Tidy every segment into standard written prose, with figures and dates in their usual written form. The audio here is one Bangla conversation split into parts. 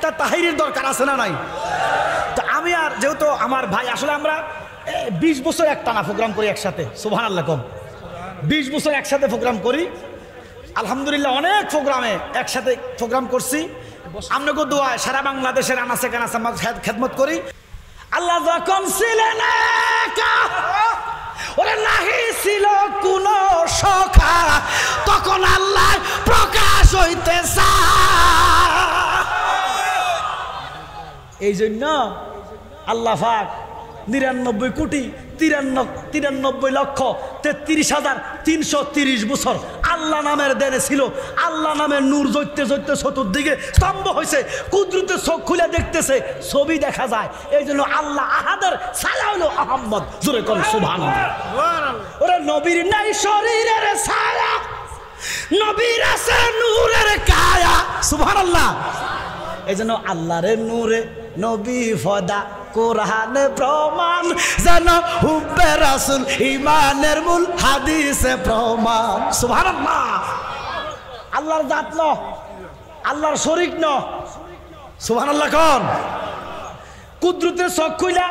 একটা তাহিরির দরকার আছে না নাই? তো আমি আর যেহেতু আমার ভাই আসলে আমরা 20 বছর একটানা প্রোগ্রাম করি একসাথে, সুবহানাল্লাহ কম 20 বছর একসাথে প্রোগ্রাম করি আলহামদুলিল্লাহ। অনেক প্রোগ্রামে একসাথে প্রোগ্রাম করছি। আপনাকে দোয়ায় সারা বাংলাদেশের আনাচে কানাচে আমরা খেদমত করি। আল্লাহ যখন ছিলেন ওরে নাহি ছিল কোন সখা, তখন আল্লাহ প্রকাশ হইতে এই জন্য আল্লাহ পাক 99,93,33,330 বছর আল্লাহ নামের দেনে ছিল। আল্লাহ নামের নূর জ্বলতে জ্বলতে চতুর্দিকে স্তম্ভ হয়েছে, কুদরতের চোখ খুলে দেখতেছে, ছবি দেখা যায়। এই জন্য আল্লাহ আহাদের ছায়া হলো আহম্মদ। জোরে কোন সুবহানাল্লাহ। ওরে নবীর নাই শরীরের ছায়া, নবীর আছে নূরের কায়া, সুবহানাল্লাহ। এই জন্য আল্লাহর নূরে নবী ফদা, কোরআনে প্রমাণ যেন হুব্বে রাসূল ঈমানের মূল, হাদিসে প্রমাণ, সুবহানাল্লাহ। আল্লাহর জাত ন, আল্লাহর শরীক ন, সুবহানাল্লাহ কোন। কুদরতের চোখ খুইলা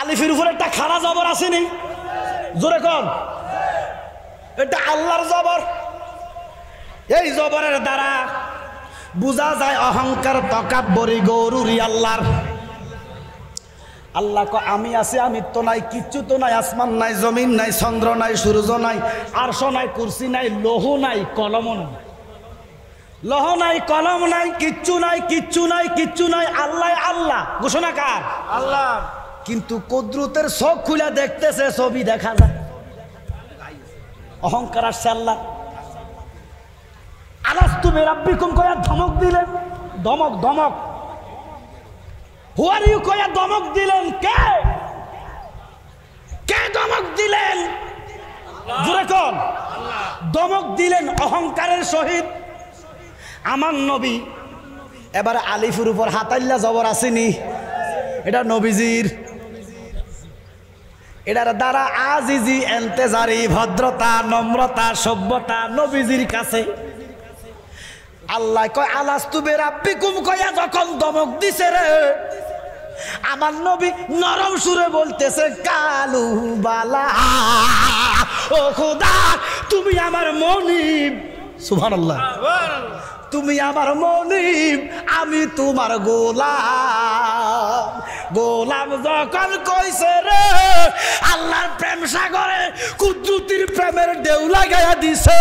আলিফের উপর একটা খাড়া জবর আসেনি, জোরে কোন, এটা আল্লাহর জবর। এই জবরের দ্বারা বুঝা যায় অহংকার তকাব্বরি গরুরি আল্লাহর। আল্লাহ কয় আমি আছি, আমি তো নাই, কিচ্ছু তো নাই, আসমান নাই, জমিন নাই, চন্দ্র নাই, সূর্য নাই, আরশ নাই, কুরসি নাই, লৌহ নাই, কলম নাই, লৌহ নাই, কলম নাই, কিচ্ছু নাই, কিচ্ছু নাই, কিচ্ছু নাই, আল্লাহ আল্লাহ। ঘোষণা কার? আল্লাহ। কিন্তু কুদরতের চোখ খুলে দেখতেছে, ছবি দেখা যায়, অহংকার আসছে আল্লাহ। আলাস্তু বিরাব্বিকুম কয়া ধমক দিলেন, ধমক ধমক। হু আর ইউ কয়া ধমক দিলেন, কে কে ধমক দিলেন? জোরে কোন, ধমক দিলেন অহংকারের সহিত আমার নবী। এবার আলিফের উপর হাতাইল্লা জবর আসেনি, এটা নবীজির। এটার দ্বারা আজিজি, এন্তেজারি, ভদ্রতা, নম্রতা, সভ্যতা নবীজির কাছে। আল্লাহ কয় আলাস্তু বিরাব্বিকুম কয়া যখন ধমক দিছে রে, আমার নবী নরম সুরে বলতেছে কালু বালা, ও খোদা তুমি আমার মনিব, সুবহানাল্লাহ, তুমি আমার মনিব, আমি তোমার গোলাম। গোলাম যখন কইছে রে, আল্লাহর প্রেম সাগরে কুদরতির প্রেমের ঢেউ লাগাইয়া দিছে।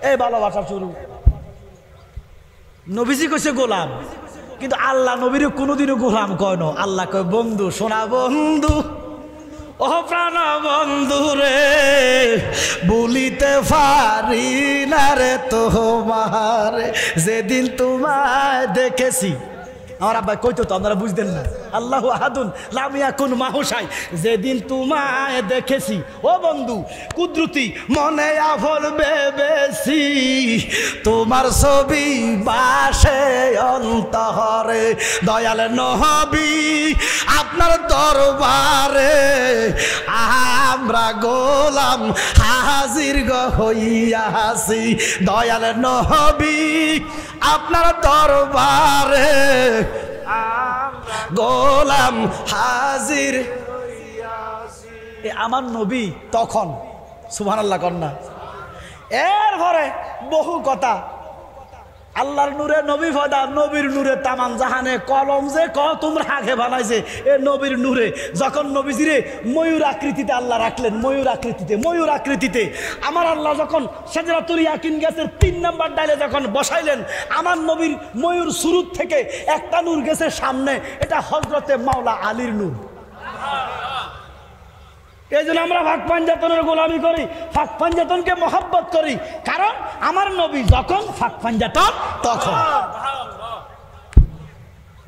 এই ভালোবাসা শুরু। নবীজি কইছে গোলাম, কিন্তু আল্লাহ নবীর কোনোদিনও গোলাম কয় না। আল্লাহ কয় বন্ধু, সোনা বন্ধু, ও প্রাণ বন্ধু রে, বলিতে পারি না রে তোমার, যেদিন তোমায় দেখেছি। আমার আব্বা কইতো তো, আপনারা বুঝতেন না। আল্লাহু আহাদুন লাম ইয়াকুন মাহু শাই, যেদিন তোমায় দেখেছি ও বন্ধু কুদরতি মনে আফল বেবেছি, তোমার ছবি বাসে অন্তরে, দয়াল নবী আপনার দরবারে আমরা গোলাম হাজির হইয়াছি, দয়াল নবী আপনার দরবারে গোলাম হাজির। আমার নবী তখন, সুবহানাল্লাহ কন্যা। এরপরে বহু কথা, আল্লাহর নূরে নবী ফদা, নবীর নূরে তামাম জাহানে, কলম যে ক তোমরা আগে বানাইছে এ নবীর নূরে। যখন নবীজিরে ময়ূর আকৃতিতে আল্লাহ রাখলেন, ময়ূর আকৃতিতে, ময়ূর আকৃতিতে আমার আল্লাহ যখন সিদরাতুল ইয়াকিন গাছের 3 নাম্বার ডালে যখন বসাইলেন, আমার নবীর ময়ূর সুরুত থেকে একটা নূর গেছে সামনে, এটা হযরতে মাওলা আলীর নূর। এই জন্য আমরা ফাঁক পাঞ্জাতনের গোলামি করি, ফাঁক পাঞ্জাতনকে মহব্বত করি, কারণ আমার নবী যখন ফাঁক পাঞ্জাতন তখন।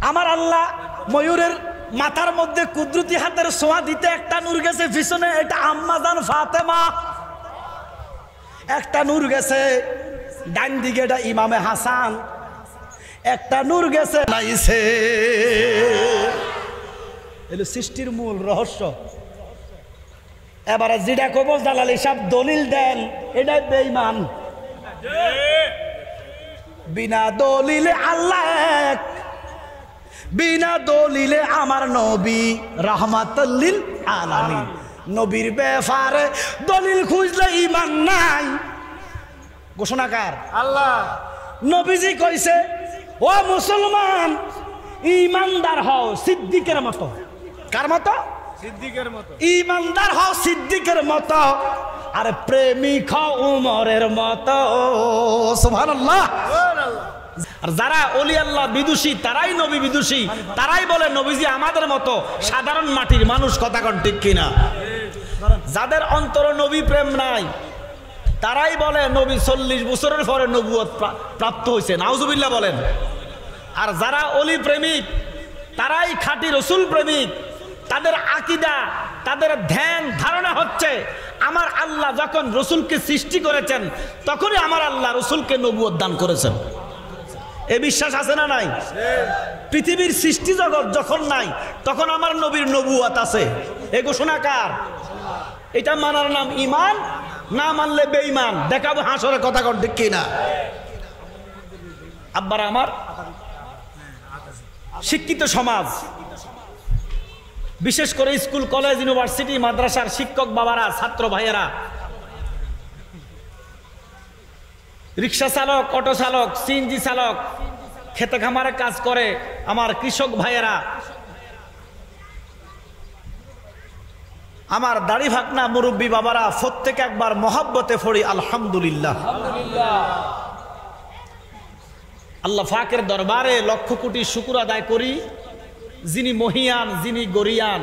আমার আল্লাহ ময়ূরের মাথার মধ্যে কুদরতি হাতের ছোঁয়া দিতে একটা নূর গেছে পিছনে, এটা আম্মা জান ফাতেমা। একটা নূর গেছে ডান দিকে, এটা ইমামে হাসান। একটা নূর গেছে নাইছে। এলো সৃষ্টির মূল রহস্য। এবারে যেটা কবজ দালালি সব দলিল দেন, এটাই বেঈমান। বিনা দলিলে আল্লাহ এক, বিনা দলিলে আমার নবী রাহমাতুল লিল আলামিন। নবীর ব্যাপারে দলিল খুঁজলে ঈমান নাই। ঘোষণাকার আল্লাহ। নবীজি কইছে, ও মুসলমান, ঈমানদার হও সিদ্দিকের মতো। কার মতো? সিদ্দিকের মতো। ঈমানদার হও সিদ্দিকের মতো, আর প্রেমিক হও উমরের মতো। সুবহানাল্লাহ। আর যারা ওলি আল্লাহ বিদুষী, তারাই নবী বিদুষী, তারাই বলে নবীজি আমাদের মতো সাধারণ মাটির মানুষ। কথা কোন ঠিক কিনা? যাদের অন্তরে নবী প্রেম নাই, তারাই বলে নবী 40 বছরের পরে নবুয়ত প্রাপ্ত হয়েছে। নাউজুবিল্লাহ বলেন। আর যারা অলি প্রেমিক, তারাই খাঁটি রসুল প্রেমিক। তাদের আকীদা, তাদের ধ্যান ধারণা হচ্ছে আমার আল্লাহ যখন রসুলকে সৃষ্টি করেছেন, তখনই আমার আল্লাহ রসুলকে নবুয়ত দান করেছেন। এ বিশ্বাস আছে না নাই? পৃথিবীর সৃষ্টি জগৎ যখন নাই, তখন আমার নবীর নবুয়ত আছে। এ ঘোষণা কার? এটা মানার নাম ঈমান, না মানলে বেঈমান। দেখাবো হাসরে। কথা কোন ঠিক কিনা? আব্বারা আমার, শিক্ষিত সমাজ, বিশেষ করে স্কুল, কলেজ, ইউনিভার্সিটি, মাদ্রাসার শিক্ষক বাবারা, ছাত্র ভাইয়েরা, রিক্সা চালক, অটো চালক, সিএনজি চালক, খেতে খামারে কাজ করে আমার কৃষক ভাইয়েরা, আমার দাড়ি ভাকনা মুরব্বী বাবারা, প্রত্যেকে একবার মহাব্বতে পড়ি আলহামদুলিল্লাহ। আল্লাহ পাকের দরবারে লক্ষ কোটি শুকর আদায় করি, যিনি মহিয়ান, যিনি গরিয়ান,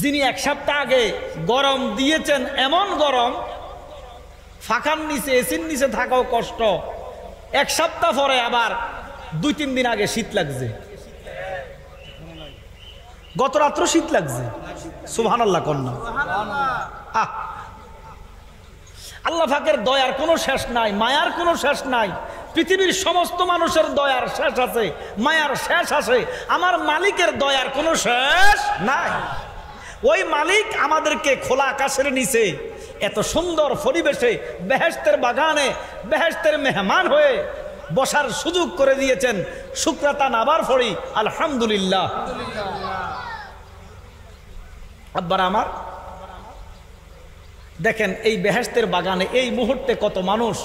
যিনি এক সপ্তাহ আগে গরম দিয়েছেন, এমন গরম ফাঁকার নিচে, এসির নিচে থাকাও কষ্ট। এক সপ্তাহ পরে আবার 2-3 দিন আগে শীত লাগছে। গত রাত্র শীত লাগছে। সুবহানাল্লাহ কন্যা। আল্লাহ পাকের দয়ার কোনো শেষ নাই, মায়ার কোনো শেষ নাই। পৃথিবীর সমস্ত মানুষের দয়ার শেষ আছে, মায়ার শেষ আছে, আমার মালিকের দয়ার কোনো শেষ নাই। ওই মালিক আমাদেরকে খোলা আকাশের নিচে এত সুন্দর পরিবেশে বেহেশতের বাগানে বেহেশতের মেহমান হয়ে বসার সুযোগ করে দিয়েছেন। শুকরাতান আবার পড়ি আলহামদুলিল্লাহ। আব্বারা আমার, দেখেন এই বেহেশতের বাগানে এই মুহূর্তে কত মানুষ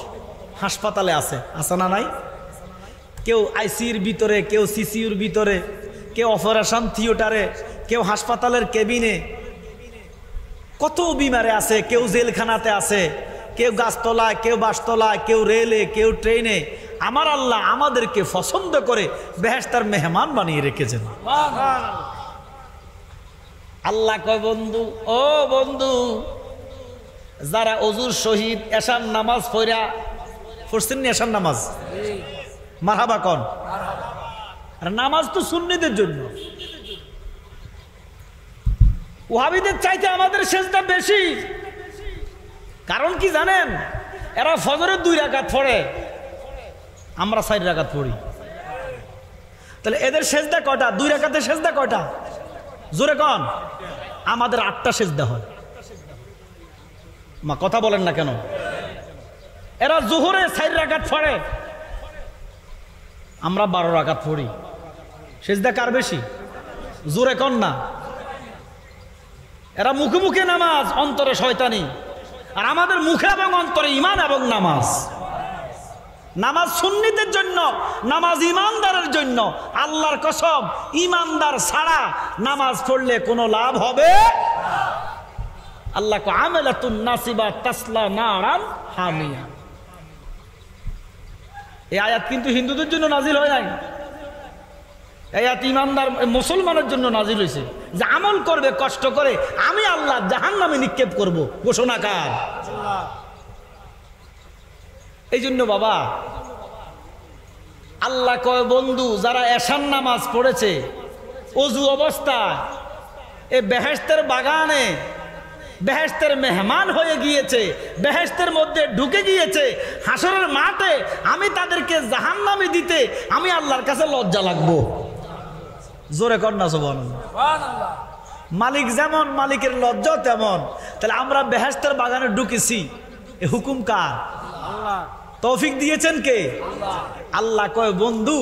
হাসপাতালে আছে, আছে না নাই? কেউ আইসিইউর ভিতরে, কেউ সিসিইউর ভিতরে, কেউ অপারেশন থিয়েটারে, কেউ হাসপাতালের কেবিনে, কত বিমারে আছে। কেউ জেলখানাতে আছে, কেউ গাছতলায়, কেউ বাসতলায়, কেউ রেলে, কেউ ট্রেনে। আমার আল্লাহ আমাদেরকে পছন্দ করে বেহেশতের মেহমান বানিয়ে রেখেছেন। আল্লাহ কয়, বন্ধু, ও বন্ধু, যারা অজুর শহীদ এশার নামাজ পড়া, পড়ছেন নি এশার নামাজ? মারহাবা কন। আর নামাজ তো সুন্নিদের জন্য। ওয়াহাবিদের চাইতে আমাদের সেজদা বেশি। কারণ কি জানেন? এরা ফজরের 2 রাকাত পড়ে, আমরা 4 রাকাত পড়ি। তাহলে এদের সেজদা কয়টা? 2 রাকাতের সেজদা কয়টা? জোরে কন। আমাদের 8টা সেজদা হয়। মা কথা বলেন না কেন? এরা জোহরে 4 রাকাত পড়ে, আমরা 12 রাকাত পড়ি। সেজদা কার বেশি? জোরে কন না। এরা মুখে মুখে নামাজ, অন্তরে শয়তানি, আর আমাদের মুখে এবং অন্তরে ঈমান এবং নামাজ। নামাজ সুন্নিদের জন্য, নামাজ ঈমানদারের জন্য। আল্লাহর কসম, ঈমানদার ছাড়া নামাজ পড়লে কোনো লাভ হবে। আল্লাহ কো আমালাতুন নাসিবা তাসলা নারান হামিয়া। এই আয়াত কিন্তু হিন্দুদের জন্য নাজিল হয় নাই। এই আয়াত ঈমানদার মুসলমানের জন্য নাজিল হয়েছে, যে আমল করবে কষ্ট করে, আমি আল্লাহ জাহান্নামে নিক্ষেপ করব। ঘোষণা কার? এই জন্য বাবা, আল্লাহ কয়, বন্ধু, যারা এশার নামাজ পড়েছে অজু অবস্থায়, এই বেহেশতের বাগানে বেহেশতের মেহমান হয়ে গিয়েছে, বেহেশতের মধ্যে ঢুকে গিয়েছে, হাসরের মাঠে আমি তাদেরকে জাহান্নামে দিতে আমি আল্লাহর কাছে লজ্জা লাগবো। জোরে কর না সুবহানাল্লাহ। মালিক যেমন, মালিকের লজ্জা তেমন। তাহলে আমরা বেহেশতের বাগানে ঢুকেছি, এ হুকুম কার? আল্লাহ। তৌফিক দিয়েছেন কে? আল্লাহ। আল্লাহ কয় বন্ধু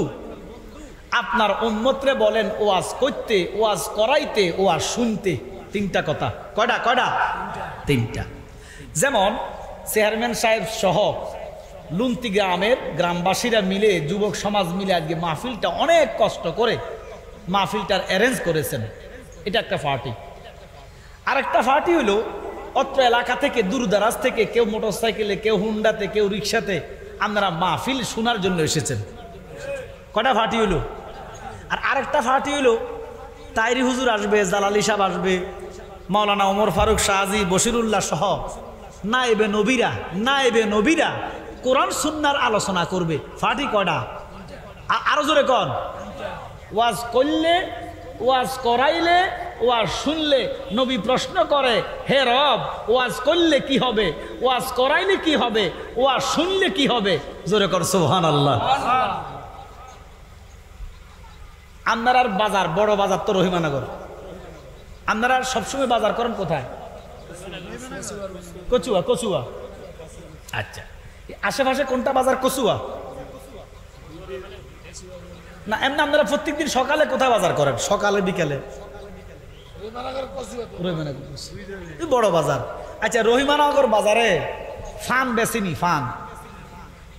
আপনার উম্মতরে বলেন ওয়াজ করতে, ওয়াজ করাইতে, ওয়াজ শুনতে। তিনটা কথা। কয়টা কয়টা? তিনটা। যেমন চেয়ারম্যান সাহেব সহ লুন্তি গ্রামের গ্রামবাসীরা মিলে, যুবক সমাজ মিলে আজকে মাহফিলটা অনেক কষ্ট করে মাহফিলটার অ্যারেঞ্জ করেছেন। এটা একটা পার্টি। আরেকটা পার্টি হলো অত্র এলাকা থেকে দূরদারাজ থেকে কেউ মোটরসাইকেলে, কেউ হুন্ডাতে, কেউ রিক্সাতে আপনারা মাহফিল শোনার জন্য এসেছেন। কটা পার্টি হলো? আর আরেকটা পার্টি হলো তাইরি হুজুর আসবে, জালালি সাহেব আসবে, মাওলানা ওমর ফারুক শাহজি, বশিরুল্লাহ সহ নায়েবে নবীরা কোরআন সুন্নাহর আলোচনা করবে। পার্টি কয়টা? আরো জোরে কন। ওয়াজ করলে, ওয়াজ করাইলে, ওয়াজ শুনলে নবী প্রশ্ন করে, হে রব ওয়াজ করলে কি হবে, ওয়াজ করাইলে কি হবে, ওয়াজ শুনলে কি হবে? জোরে কর সুবহানাল্লাহ। আপনার আর বাজার, বড় বাজার তো রহিমানগর। আপনারা সবসময় বাজার করেন কোথায়? কচুয়া। কচুয়া, আচ্ছা। আশেপাশে কোনটা বাজার? কচুয়া না? এমনি আপনারা প্রত্যেকদিন সকালে কোথায় বাজার করেন? সকালে বিকালে? বড় বাজার। আচ্ছা, রহিমানগর বাজারে ফান বেশিনি? ফান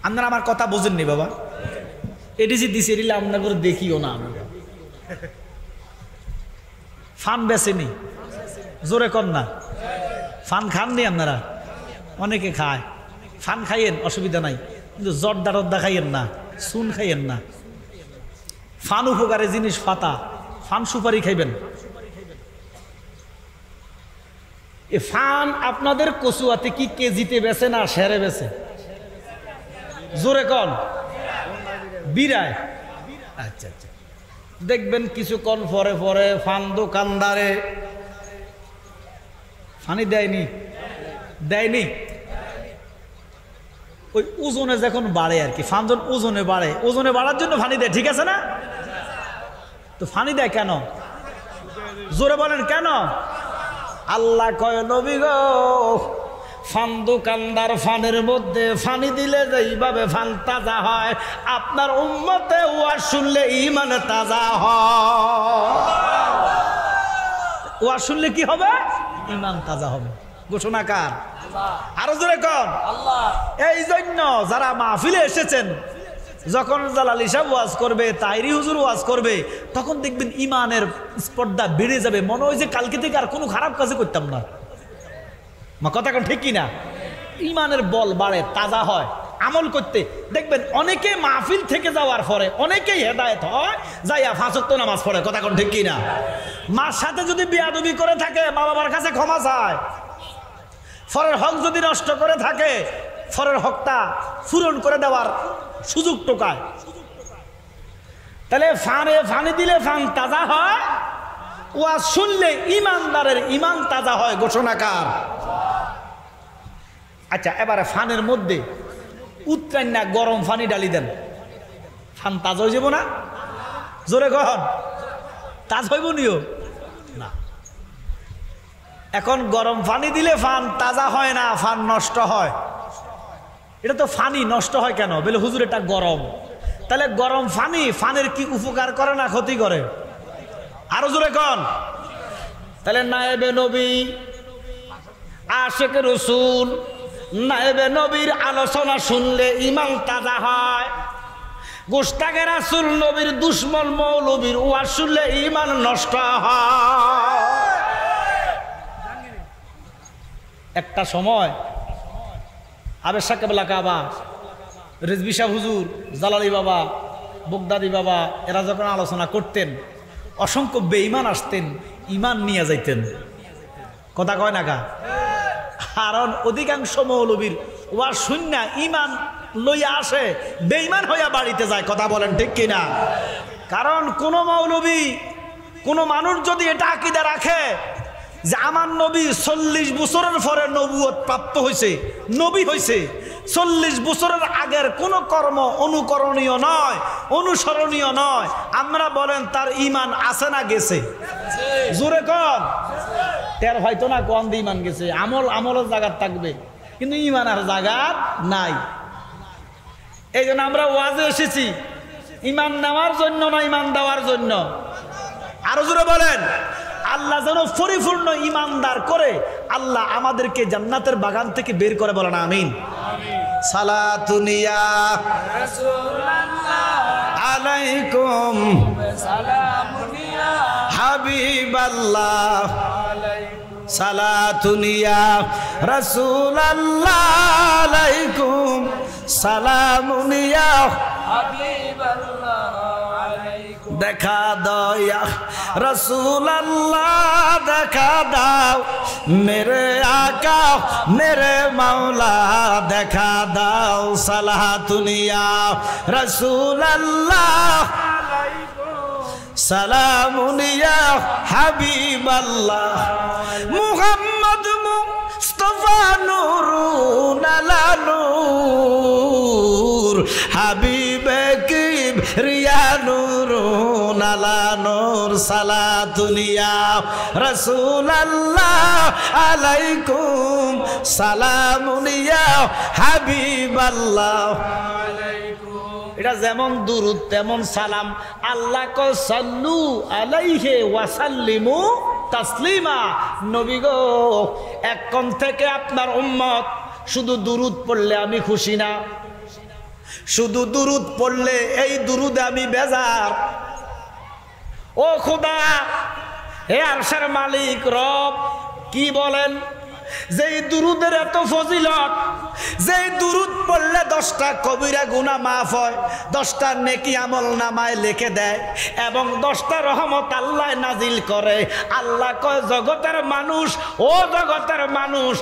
আপনারা আমার কথা বোঝেননি বাবা। এডিসি দিছে, এডিলে আপনাদের দেখিও না। ফান বেছেনি? জোরে কর না। ফান খাননি আপনারা? অনেকে খায়। ফান খাইয়েন, অসুবিধা নাই, কিন্তু জর্দা টর্দা খাইয়েন না, চুন খাইয়েন না। ফান উপকারী জিনিস, পাতা। ফান সুপারি খাইবেন। এ ফান আপনাদের কচুয়াতে কি কেজিতে বেছে না সেরে বেছে? জোরে কন। বিরায়। আচ্ছা আচ্ছা। দেখবেন কিছুক্ষণ পরে পরে ফান দোকানদারে ফানি দেয়নি ওই ওজনে যখন বাড়ে আর কি, ফান যখন ওজনে বাড়ে, ওজনে বাড়ার জন্য ফানি দেয়, ঠিক আছে না? তো ফানি দেয় কেন? জোরে বলেন কেন? আল্লাহ কয় নবী গো, ফান দোকানদার ফানের মধ্যে ফানি দিলে যেইভাবে ফান তাজা হয়, আপনার উম্মতে ওয়াজ শুনলে ঈমান তাজা হয়। ওয়াজ শুনলে কি হবে? ঈমান তাজা হবে। ঘোষণা কার? আরো জোরে কর। আল্লাহ। এই জন্য যারা মাহফিলে এসেছেন, যখন জালালি সাহেব ওয়াজ করবে, তাইরি হুজুর ওয়াজ করবে, তখন দেখবেন ঈমানের স্পর্ধা বেড়ে যাবে। মনে হয় যে কালকে থেকে আর কোনো খারাপ কাজে করতাম না। মা কথা কোন ঠিক কিনা? ঈমানের বল বাড়ে, তাজা হয় আমল করতে। দেখবেন অনেকে মাহফিল থেকে যাওয়ার পরে অনেকেই হেদায়েত হয়, যাইয়া 5 ওয়াক্ত নামাজ পড়ে। কথা কোন ঠিক কিনা? মার সাথে যদি বিয়াদবি করে থাকে, মা বাবার কাছে ক্ষমা চায়। ফরের হক যদি নষ্ট করে থাকে, ফরের হকটা পূরণ করে দেওয়ার সুযোগ টোকায়। তাহলে ফানি দিলে ফান তাজা হয়, ওয়াজ শুনলে ইমানদারের ঈমান তাজা হয়। ঘোষণাকার। আচ্ছা, এবারে ফানের মধ্যে উত্তরাইন না গরম পানি ডালি দেন, ফান তাজা হয়ে যাব না? জোরে কখন তাজ হইব নিও না। এখন গরম পানি দিলে ফান তাজা হয় না, ফান নষ্ট হয়। এটা তো ফানি নষ্ট হয় কেন? বলে হুজুর এটা গরম। তাহলে গরম ফানের কি উপকার করে না ক্ষতি করে? আরো জোরে কন। তাহলে নায়েবে নবী, আশিক রাসূল, নায়েবে নবীর আলোচনা শুনলে ঈমান তাজা হয়। গোস্তাকে রাসূল নবীর দুশমন মৌলবীর ওয়াজ শুনলে ঈমান নষ্ট হয়। একটা সময় আবেদ শাহ কেবলা কাবা, রিজভী শাহ হুজুর, জালালি বাবা, বগদাদি বাবা এরা যখন আলোচনা করতেন, অসংখ্য বেঈমান আসতেন, ঈমান নিয়ে যাইতেন। কথা কয় না কা? কারণ অধিকাংশ মৌলবীর ওয়াজ শুননা ঈমান লইয়া আসে, বেঈমান হইয়া বাড়িতে যায়। কথা বলেন ঠিক কিনা? কারণ কোন মৌলবী, কোন মানুষ যদি এটা আকীদা রাখে যে আমার নবী 40 বছরের পরে নবুয়ত প্রাপ্ত হয়েছে, নবী হয়েছে, 40 বছরের আগের কোন কর্ম অনুকরণীয় নয়, অনুসরণীয় নয়, আমরা বলেন তার ঈমান আছে না গেছে? জোরে কন। টের হয়তো না কোন দিয়ে ঈমান গেছে। আমলের জায়গা থাকবে, কিন্তু ঈমান আর জায়গা নাই। এই জন্য আমরা ওয়াজে এসেছি ইমান নেওয়ার জন্য না ইমান দেওয়ার জন্য? আরো জোরে বলেন। আল্লাহ যেন পরিপূর্ণ ইমানদার করে আল্লাহ আমাদেরকে জান্নাতের বাগান থেকে বের করে, বলেন আমিন। সালাতুন ইয়া রাসূলুল্লাহ আলাইকুম সালামুন ইয়া হাবিবাল্লাহ সালাতুন ইয়া রাসূলুল্লাহ আলাইকুম সালামুন ইয়া হাবিবাল্লাহ দেখা দয়া রাসূলুল্লাহ দেখা দাও মেরে আকা মেরে মাওলা দেখা দাও সালাতুন ইয়া রাসূলুল্লাহ সালামুন ইয়া হাবিবাল্লাহ মুহাম্মদ মুস্তাফা নূরুন আলা নূর হাবিবে কিবরিয়া নূরুন আলা নূর সালাতুন ইয়া রাসূলুল্লাহ আলাইকুম সালামুন ইয়া হাবিবাল্লাহ। এটা যেমন দুরুদ তেমন সালাম। আল্লাহ কো সাল্লু আলাইহি ওয়া সাল্লিমু তাসলিমা। নবী গো, এক কোণ থেকে আপনার উম্মত শুধু দুরুদ পড়লে আমি খুশি না, শুধু দুরুদ পড়লে এই দুরুদে আমি বেজার। ও খোদা, হে আরশের মালিক রব, কি বলেন? যেই দুরুদের এত ফজিলত, যেই দুরুদ পড়লে 10টা কবিরা গুনাহ মাফ হয়, 10টা নেকি আমল নামায় লিখে দেয় এবং 10টা রহমত আল্লাহ নাজিল করে। আল্লাহ কয় জগতের মানুষ, ও জগতের মানুষ,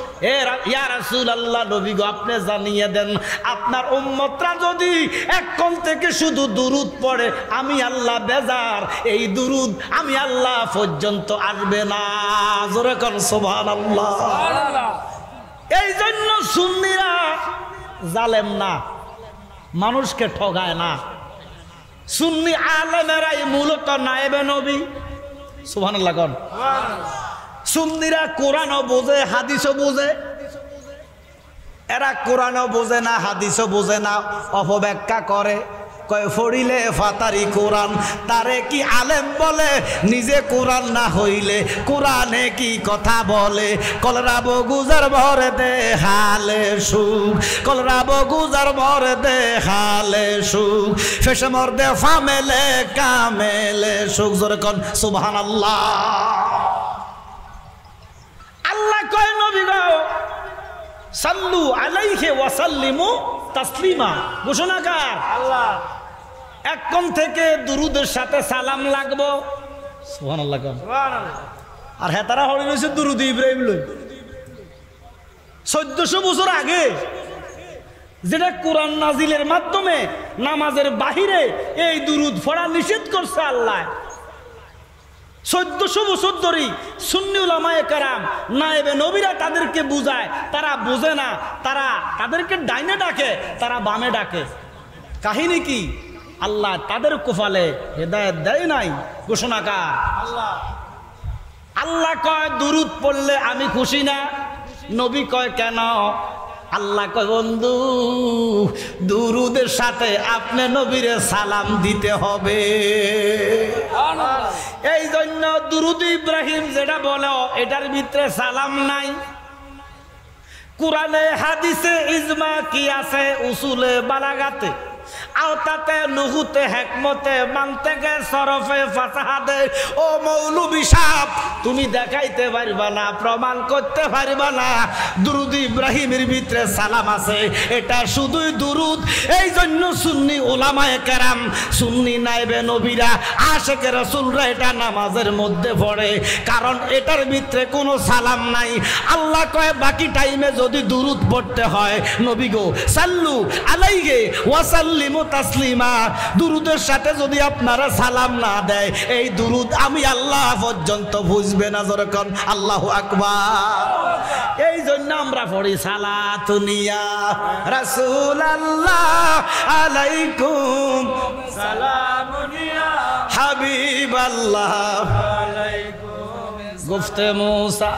ইয়া রাসূলুল্লাহ নবী গো, আপনি জানিয়ে দেন আপনার উম্মতরা যদি এক কোণ থেকে শুধু দুরুদ পড়ে আমি আল্লাহ বেজার, এই দুরুদ আমি আল্লাহ পর্যন্ত আসবে না। জোরে কোন সুবহানাল্লাহ। এই জন্য সুন্নিরা জালেম না, মানুষকে ঠগায় না। সুন্নি আলেমেরাই মূলত নায়েবে নবী। সুবহানাল্লাহ কোন। সুন্নিরা কোরআনও বোঝে হাদিসও বোঝে। এরা কোরআনও বোঝে না হাদিসও বোঝে না, অপব্যাখ্যা করে। কয় ফড়িলে ফাতারি কোরআন, তারে কি আলেম বলে? নিজে কোরআন না হইলে কোরআনে কি কথা বলে? কলরাব গুজার ভরে দে হালে সুখ, কলরাব গুজার ভরে দে হালে সুখ, ফেসে মর দে ফামেলে কামেলে সুখ। জোরে কোন সুবহানাল্লাহ। আল্লাহ কয় নবী গো সাল্লু আলাইহি ওয়া সাল্লিমু তাসলিমা। ঘোষণাকার আল্লাহ। এক কোণ থেকে দুরুদের সাথে সালাম লাগবো। সুবহানাল্লাহ। আর হ্যাঁ, তারা হয়ে রয়েছে দুরুদ ইব্রাহিম লই 1400 বছর আগে, যেটা কোরআন নাজিলের মাধ্যমে নামাজের বাহিরে এই দুরুদ পড়া নিষেধ করছে আল্লাহ। 1400 বছর ধরে সুন্নি উলামায়ে কেরাম নায়েবে নবীরা তাদেরকে বুঝায়, তারা বুঝে না। তারা তাদেরকে ডাইনে ডাকে, তারা বামে ডাকে। কাহিনী কি? আল্লাহ তাদের কপালে হেদায়েত দেয় নাই। ঘোষণাকার আল্লাহ। আল্লাহ কয় দুরুদ পড়লে আমি খুশি না। নবী কয় কেন? আল্লাহ কয় বন্ধু, দুরুদের সাথে আপনি নবীরে সালাম দিতে হবে। এই জন্য দুরুদ ইব্রাহিম যেটা বলো, এটার ভিতরে সালাম নাই। কুরআনে হাদিসে ইজমা কি আছে? উসুলে বালাগাতে, আওতাতে নুহুতে হেকমতে মানতেকে সরফে ফাসাহাদে। ও মৌলবী সাহেব, তুমি দেখাইতে পারবা না, প্রমাণ করতে পারবা না দুরুদ ইব্রাহিমের ভিতরে সালাম আছে। এটা শুধুই দুরুদ। এই জন্য সুন্নি উলামায়ে কেরাম, সুন্নি নায়েবে নবীরা, আশিকে রাসূলরা এটা নামাজের মধ্যে পড়ে, কারণ এটার ভিতরে কোনো সালাম নাই। আল্লাহ কয় বাকি টাইমে যদি দুরুদ পড়তে হয়, নবী গো সাল্লু আলাইহি ওয়া সাল্লিমু তাসলিমা, দুরুদের সাথে যদি আপনারা সালাম না দেয়, এই দুরুদ আমি আল্লাহ পর্যন্ত বুঝবে না। যখন আল্লাহু আকবার। এই জন্য আমরা পড়ি সালাতুন ইয়া রাসূলুল্লাহ আলাইকুম সালামুন ইয়া হাবিবাল্লাহ আলাইকুম। গুফতে মুসা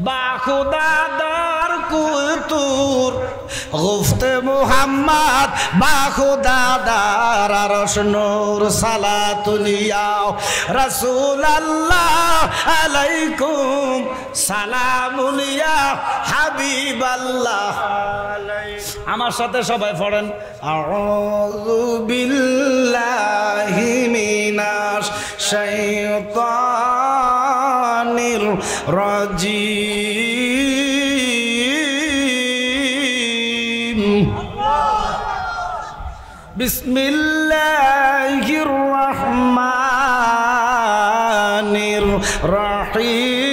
বাখুদা দার কুতুর গুফতে মুহাম্মদ বাখুদা দার আরশ নূর সালাতুলিয়াও রাসূলুল্লাহ আলাইকুম সালামুলিয়া হাবিবাল্লাহ। আমার সাথে সবাই পড়েন আউযু বিল্লাহি মিনাশ শাইতানির রাজিম। বিসমিল্লাহির রহমানির রহিম।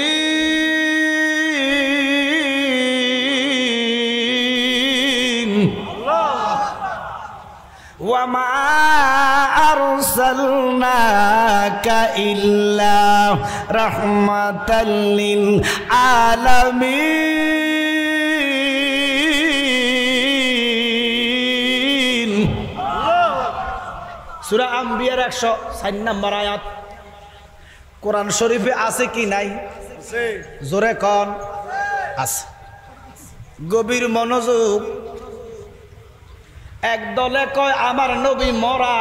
ওয়ামা আরসালনাকা ইল্লা রাহমাতাল লিল আলামিন। সূরা আম্বিয়ার 104 নম্বর আয়াত। কোরআন শরীফে আছে কি নাই? জোরে কোন আছে। গভীর মনোযোগ। এক দলে কয় আমার নবী মরা,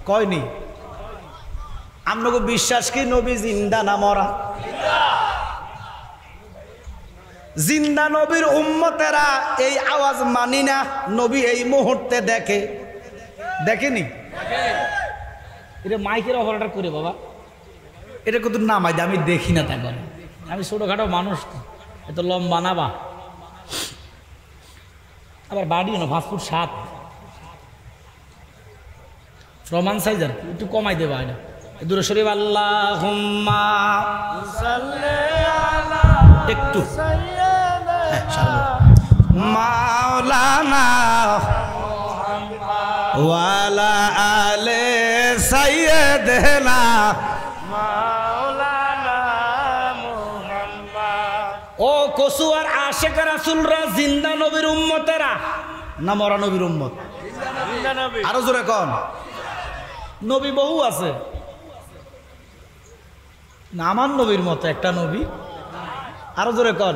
কয়নি? আপনাকে বিশ্বাস কি নবী জিন্দা না মরা? জিন্দা নবীর উম্মতেরা এই আওয়াজ মানি না। নবী এই মুহূর্তে দেখে, দেখেনি? এটা মাইকের অপারেটর করে বাবা, এটা কত নামাই আমি দেখি না। তারপরে আমি ছোটখাটো মানুষ, এত লম্বা না বা আবার বাড়িও না, 5 ফুট 7 প্রমাণ সাইজার একটু কমাই দেবা। এটা দূরে শরীফ আল্লাহুম্মা একটু মাওলানা ওয়ালা আলে সাইয়্যিদিনা মাওলানা মুহাম্মদ। ও কসুয়ার আশিক রাসূলরা জিন্দা নবীর উম্মতেরা না মরা নবীর উম্মত? জিন্দা নবী। আরো জোরে কোন। নবী বহু আছে না আমার নবীর মতো একটা নবী? আরো জোরে কোন।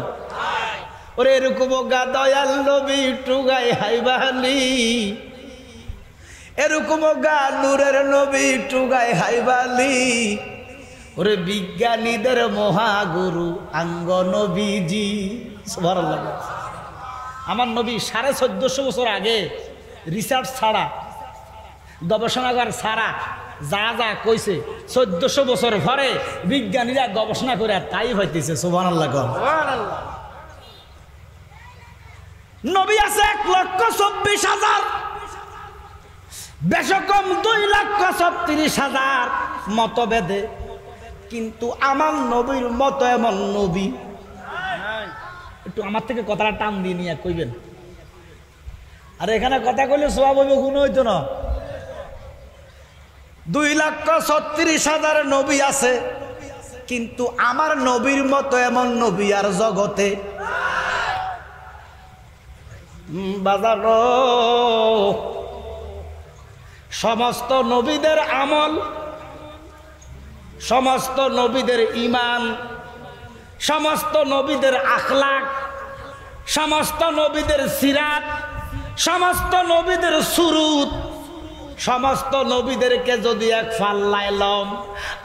ওরে এরকম গা দয়াল নবী টুগাই হাইবালি, এরকম গা নূরের নবী টুগাই হাইবালি। ওরে বিজ্ঞানীদের মহাগুরু আঙ্গ নবীজি সুবহানাল্লাহ। আমার নবী 1450 বছর আগে রিসার্চ ছাড়া, গবেষণাগার ছাড়া যা যা কইছে 1400 বছর পরে বিজ্ঞানীরা গবেষণা করে আর তাই হইতেছে। সুবহানাল্লাহ। নবী আছে 1,24,000, বেশ কম 2,36,000 মতভেদে, কিন্তু আমার নবীর মতো এমন নবী। একটু আমার থেকে কথাটা টান দিয়ে নিয়ে কইবেন। আর এখানে কথা কইলে সওয়াব হইব, গুণ হইতো না। 2,36,000 নবী আছে, কিন্তু আমার নবীর মতো এমন নবী আর জগতে বাজারো। সমস্ত নবীদের আমল, সমস্ত নবীদের ঈমান, সমস্ত নবীদের আখলাক, সমস্ত নবীদের সিরাত, সমস্ত নবীদের সুরুত, সমস্ত নবীদেরকে যদি এক ফাল্লায় লম,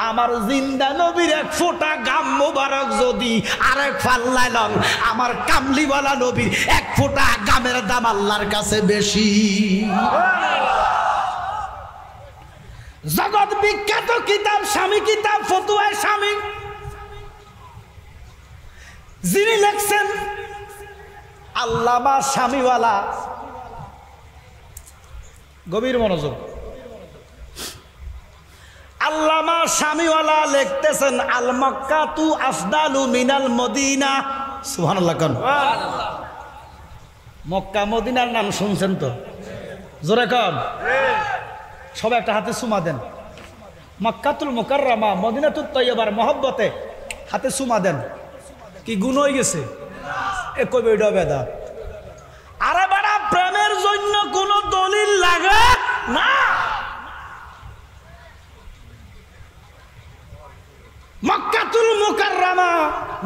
আমার জিন্দা নবীর এক ফোঁটা গাম মোবারক যদি আরেক ফাল্লায় লম, আমার কামলিওয়ালা নবীর এক ফোঁটা গামের দাম আল্লাহর কাছে বেশি। জগৎ বিখ্যাত কিতাব স্বামী কিতাব ফতুয়ায় স্বামী, যিনি লেখছেন আল্লামা স্বামীওয়ালা। গভীর মনোযোগ। আল্লামা স্বামীওয়ালা লিখতেছেন আল মক্কাতু আফদালু মিনাল মদিনা। সুবহানাল্লাহ। মক্কা মদিনার নাম শুনছেন তো? জোরে কন। সবাই একটা হাতে চুমা দেন। মক্কাতুল মুকাররমা মদিনাতুত তৈয়বার মহব্বতে হাতে চুমা দেন। কি গুণ হয়ে গেছে? এ কবে এটা বেদা? আরে বাড়া, প্রেমের জন্য কোনো দলিল লাগে না। মক্কাতুল মুকাররমা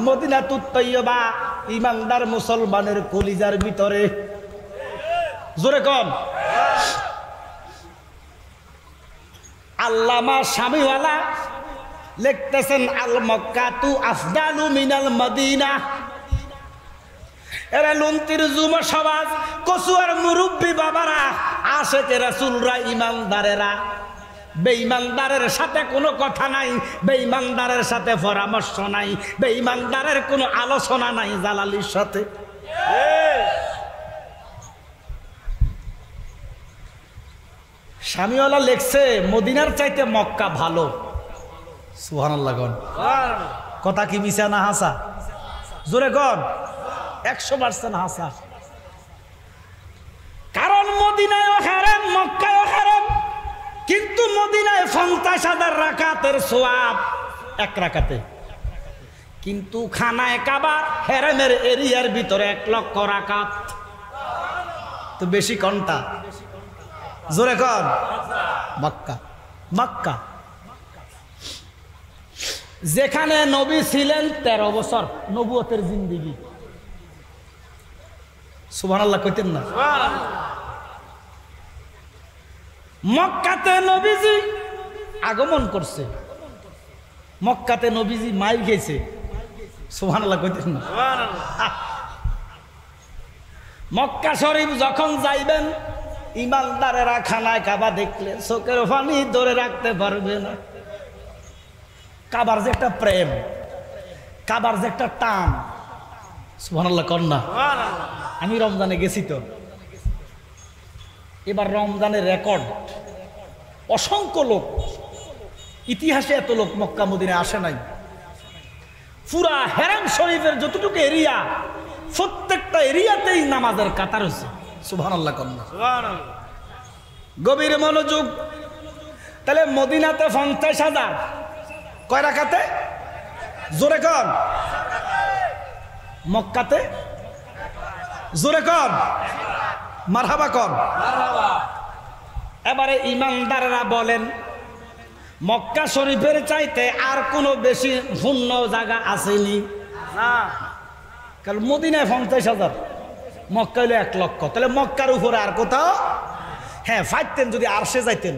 মদিনাতুত তৈয়বা ইমানদার মুসলমানের কলিজার ভিতরে। জোরে কন। আল্লামা শামিওয়ালা লিখতেছেন আল মক্কাতু আফদালু মিনাল মদিনা। এরা লুন্তির যুব সমাজ, কচুয়ার মুরব্বী বাবারা, আশেকে রাসূলরা, ইমানদারেরা, বেঈমানদারের সাথে কোনো কথা নাই, বেঈমানদারের সাথে পরামর্শ নাই, বেঈমানদারের কোনো আলোচনা নাই জালালির সাথে। শামিওয়ালা লেখছে মদিনার চাইতে মক্কা ভালো। সুবহানাল্লাহ গণ। কথা কি মিছা না হাসা? জোরে গণ। 100% হাসা। কারণ মদিনায়ও হারাম, মক্কায়ও হারাম, কিন্তু মদিনায় 50,000 রাকাতের সওয়াব এক রাকাতে, কিন্তু খানায় কাবা হেরেমের এরিয়ার ভিতরে 1 লক্ষ রাকাত। তো বেশি কোনটা? জোরে কন। মক্কা। মক্কা যেখানে নবী ছিলেন 13 বছর নবুয়তের জিন্দেগি। সুবহানাল্লাহ কইতেন না? মক্কাতে নবীজি আগমন করছে, মক্কাতে নবীজি মাইল গেছে। সুবহানাল্লাহ কইতেন না? মক্কা শরীফ যখন যাইবেন, ইমানদারেরা খানায় কাবা দেখলে চোখের পানি ধরে রাখতে পারবে না। কাবার যে একটা প্রেম, কাবার যে একটা টান। সুবহানাল্লাহ কর না? আমি রমজানে গেছি তো, এবার রমজানের রেকর্ড, অসংখ্য লোক, ইতিহাসে এত লোক মক্কা মদিনায় আসে নাই। পুরা হেরাম শরীফের যতটুকু এরিয়া, প্রত্যেকটা এরিয়াতেই নামাজের কাতার হয়েছে। সুবহানাল্লাহ কর না? গভীর মনোযোগ। তাহলে মদিনাতে 50,000, কয় রাকাতে? জোরে কন। মক্কাতে? জোরে কন। মারহাবা কন। এবারে ইমানদাররা বলেন, মক্কা শরীফের চাইতে আর কোনো বেশি শূন্য জায়গা আসেনি না? কারণ মদিনায় 50,000, মক্কা হইলো 1 লক্ষ। তাহলে মক্কার উপরে আর কোথাও? হ্যাঁ ফাইতেন, যদি আরশে যাইতেন,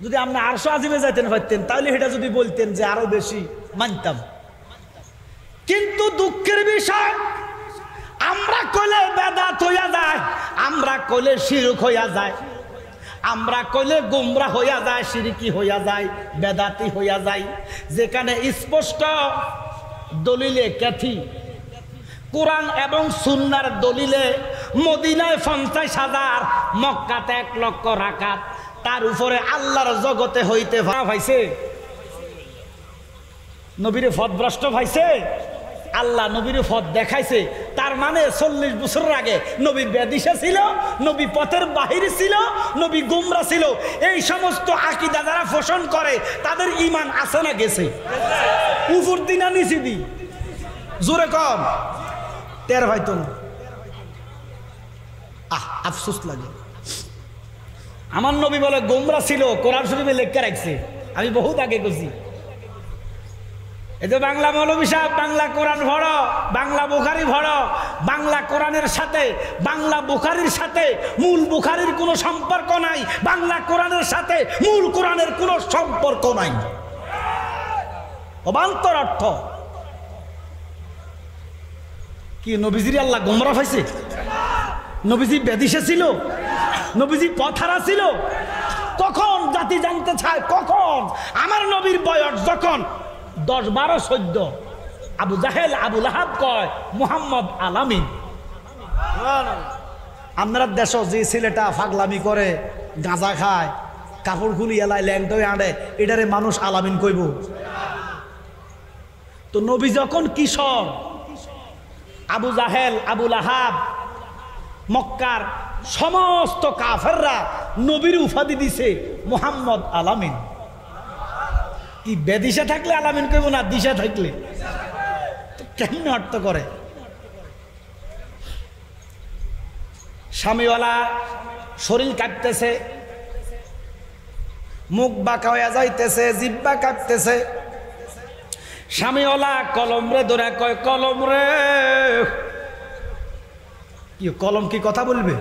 যদি আপনি আরশে আজিমে যাইতেন ফাইতেন, তাহলে এটা যদি বলতেন যে আরো বেশি মানতাম। কিন্তু দুঃখের বিষয়, আমরা কইলে বেদাত হইয়া যায়, আমরা কইলে শিরক হইয়া যায়, আমরা কইলে গুমরা হইয়া যায়, শিরকি হইয়া যায়, বেদাতি হইয়া যায়। যেখানে স্পষ্ট দলিলে ক্যাথি, কোরআন এবং সুন্নাহর দলিলে মদিনায় 50,000, মক্কাতে 1 লক্ষ রাকাত, তার উপরে আল্লাহর জগতে হইতে ভাইছে নবীরে পথভ্রষ্ট ভাইছে। আল্লাহ নবীর পথ দেখাইছে, তার মানে 40 বছর আগে নবী বেদিশা ছিল, নবী পথের বাহিরে ছিল, নবী গুমরা ছিল। এই সমস্ত আকীদা যারা পোষণ করে তাদের ঈমান আছে না গেছে? উপর দিনা নিচে দি। জোরে কম। টের হয়তো না। আফসোস লাগে। আমার নবী বলে গুমরা ছিল, কোরআন শরীফে লেখা রাখছে। আমি বহুত আগে গেছি। এই যে বাংলা মৌলবী সাহেব, বাংলা কোরআন ভরো, বাংলা বুখারী ভরো, বাংলা কোরআনের সাথে, বাংলা বুখারীর সাথে মূল বুখারীর কোনো সম্পর্ক নাই, বাংলা কোরআনের সাথে মূল কোরআনের কোনো সম্পর্ক নাই। অবান্তর অর্থ কি? নবীজির আল্লাহ গোমরা পাইছে? নবীজি বেদিশে ছিল? নবীজি পথহারা ছিল? কখন জাতি জানতে চায়? কখন? আমার নবীর বয়স যখন 10, 12, 14, আবু জাহেল, আবু লাহাব কয় মুহাম্মদ আলামিন। আপনার দেশ যে ছেলেটা পাগলামি করে, গাঁজা খায়, কাপড় খুলি এলায় ল্যাংটোয় আনে, এটারে মানুষ আলামিন কইব? তো নবী যখন কিশোর, আবু জাহেল, আবু লাহাব, মক্কার সমস্ত কাফেররা নবীর উপাধি দিছে মুহাম্মদ আলামিন। কি বেদিশা থাকলে আলামিন কইব না? দিশা থাকলে কেমনে অর্থ করে? স্বামীওয়ালা শরীর কাঁপতেছে, মুখ বাঁকা হয়ে যাইতেছে, জিহ্বা কাঁপতেছে, স্বামীওয়ালা কলম রে ধরে কয় কলম রে, কি কলম কি কথা বলবে?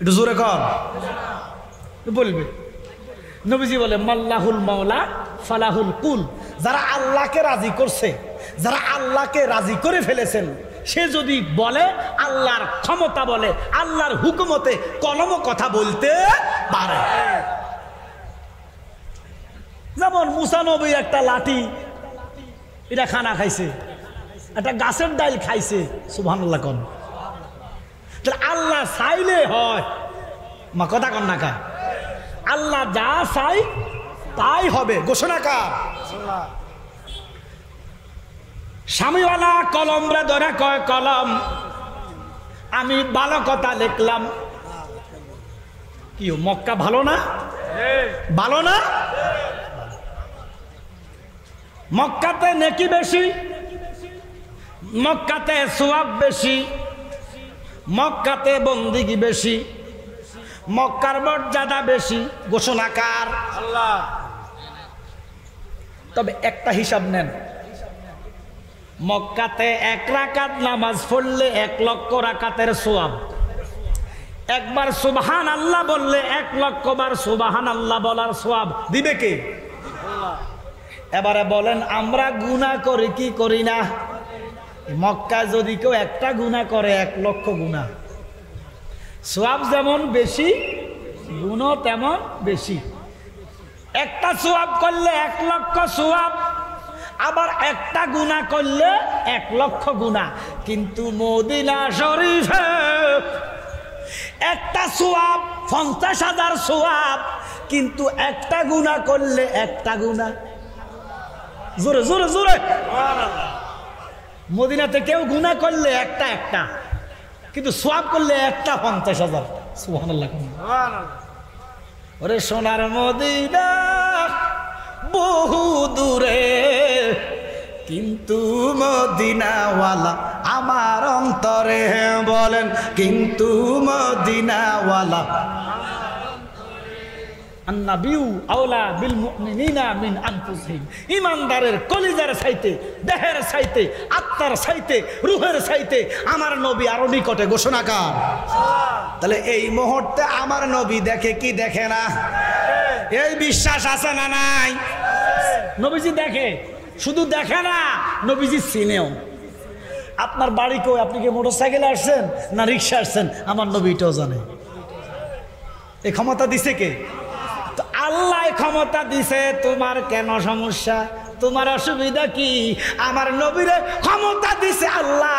একটু জোরে কর, বলবে। নবীজি বলে মাল্লাহুল মাওলা ফালাহুল কুল, যারা আল্লাহকে রাজি করছে, যারা আল্লাহকে রাজি করে ফেলেছেন, সে যদি বলে আল্লাহর ক্ষমতা বলে, আল্লাহর হুকুমতে কলমও কথা বলতে পারে। যেমন মুসা নবীর একটা লাঠি, এটা খানা খাইছে, একটা গাছের ডাল খাইছে, সুবহানাল্লাহ কোন। আল্লাহ চাইলে হয়, মা কথা কন না কা, আল্লাহ যা চাই তাই হবে, ঘোষণা কার? স্বামীওয়ালা কলম রে ধরে কয় কলম, আমি ভালো কথা লিখলাম। কি মক্কা ভালো না? ভালো না? মক্কাতে নেকি বেশি, মক্কাতে সওয়াব বেশি, মক্কাতে বন্দিগি বেশি, মক্কার মর্যাদা বেশি, ঘোষণা কার? আল্লাহ। তবে একটা হিসাব নেন, মক্কাতে 1 রাকাত নামাজ পড়লে 1 লক্ষ রাকাতের সওয়াব, একবার সুবহান আল্লাহ বললে 1 লক্ষ বার সুবহান আল্লাহ বলার সওয়াব দিবে কে? আল্লাহ। এবারে বলেন আমরা গুনাহ করি কি করি না? মক্কা যদি কেউ একটা গুনাহ করে 1 লক্ষ গুনাহ, সওয়াব যেমন বেশি, গুনাহ তেমন বেশি। একটা সওয়াব করলে 1 লক্ষ সওয়াব, আবার একটা গুনাহ করলে 1 লক্ষ গুনাহ। কিন্তু মদিনা শরীফে একটা সওয়াব 50,000 সওয়াব, কিন্তু একটা গুনাহ করলে একটা গুনাহ। জোরে জোরে জোরে সুবহানাল্লাহ। মদিনাতে কেউ গুনাহ করলে একটা, কিন্তু সওয়াব করলে একটা 50,000। সুবহানাল্লাহ সুবহানাল্লাহ। ওরে সোনার মদিনা বহু দূরে, কিন্তু মদিনাওয়ালা আমার অন্তরে। বলেন কিন্তু মদিনাওয়ালা। আন-নাবিয়্যু আওলা বিল মুমিনিনা মিন আনফুসিহিম, ইমানদারের কলিজার চাইতে, দেহের চাইতে, আত্মার চাইতে, রূহের চাইতে আমার নবী আরো নিকটে, ঘোষণা কার? তাহলে এই মুহূর্তে আমার নবী দেখে কি দেখে না? এই বিশ্বাস আছে না নাই? নবীজি দেখে, শুধু দেখে না, নবীজি চিনেও। আপনার বাড়ি কই? আপনি কি মোটরসাইকেলে আসছেন না রিক্সা আসছেন? আমার নবী এটাও জানে। এই ক্ষমতা দিছে কে? তো আল্লাহ ক্ষমতা দিছে। তোমার কেন সমস্যা? তোমার অসুবিধা কি? আমার নবীরে ক্ষমতা দিছে আল্লাহ,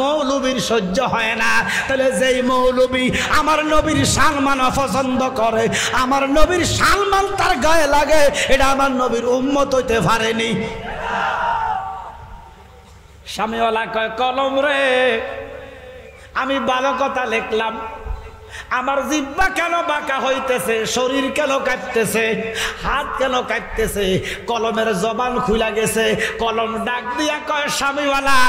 মৌলবীর সহ্য হয় না। তাহলে যেই মৌলবী আমার নবীর সম্মান অপছন্দ করে, আমার নবীর সম্মান তার গায়ে লাগে, এটা আমার নবীর উম্মত হইতে পারেনি। স্বামীওয়ালা কয় কলম রে, আমি ভালো কথা লিখলাম, আমার জিহ্বা কেন বাঁকা হইতেছে, শরীর কেন কাঁপতেছে, হাত কেন কাঁপতেছে, কলমের জবান খুলে গেছে। কলম ডাক দিয়া কয় স্বামীওয়ালা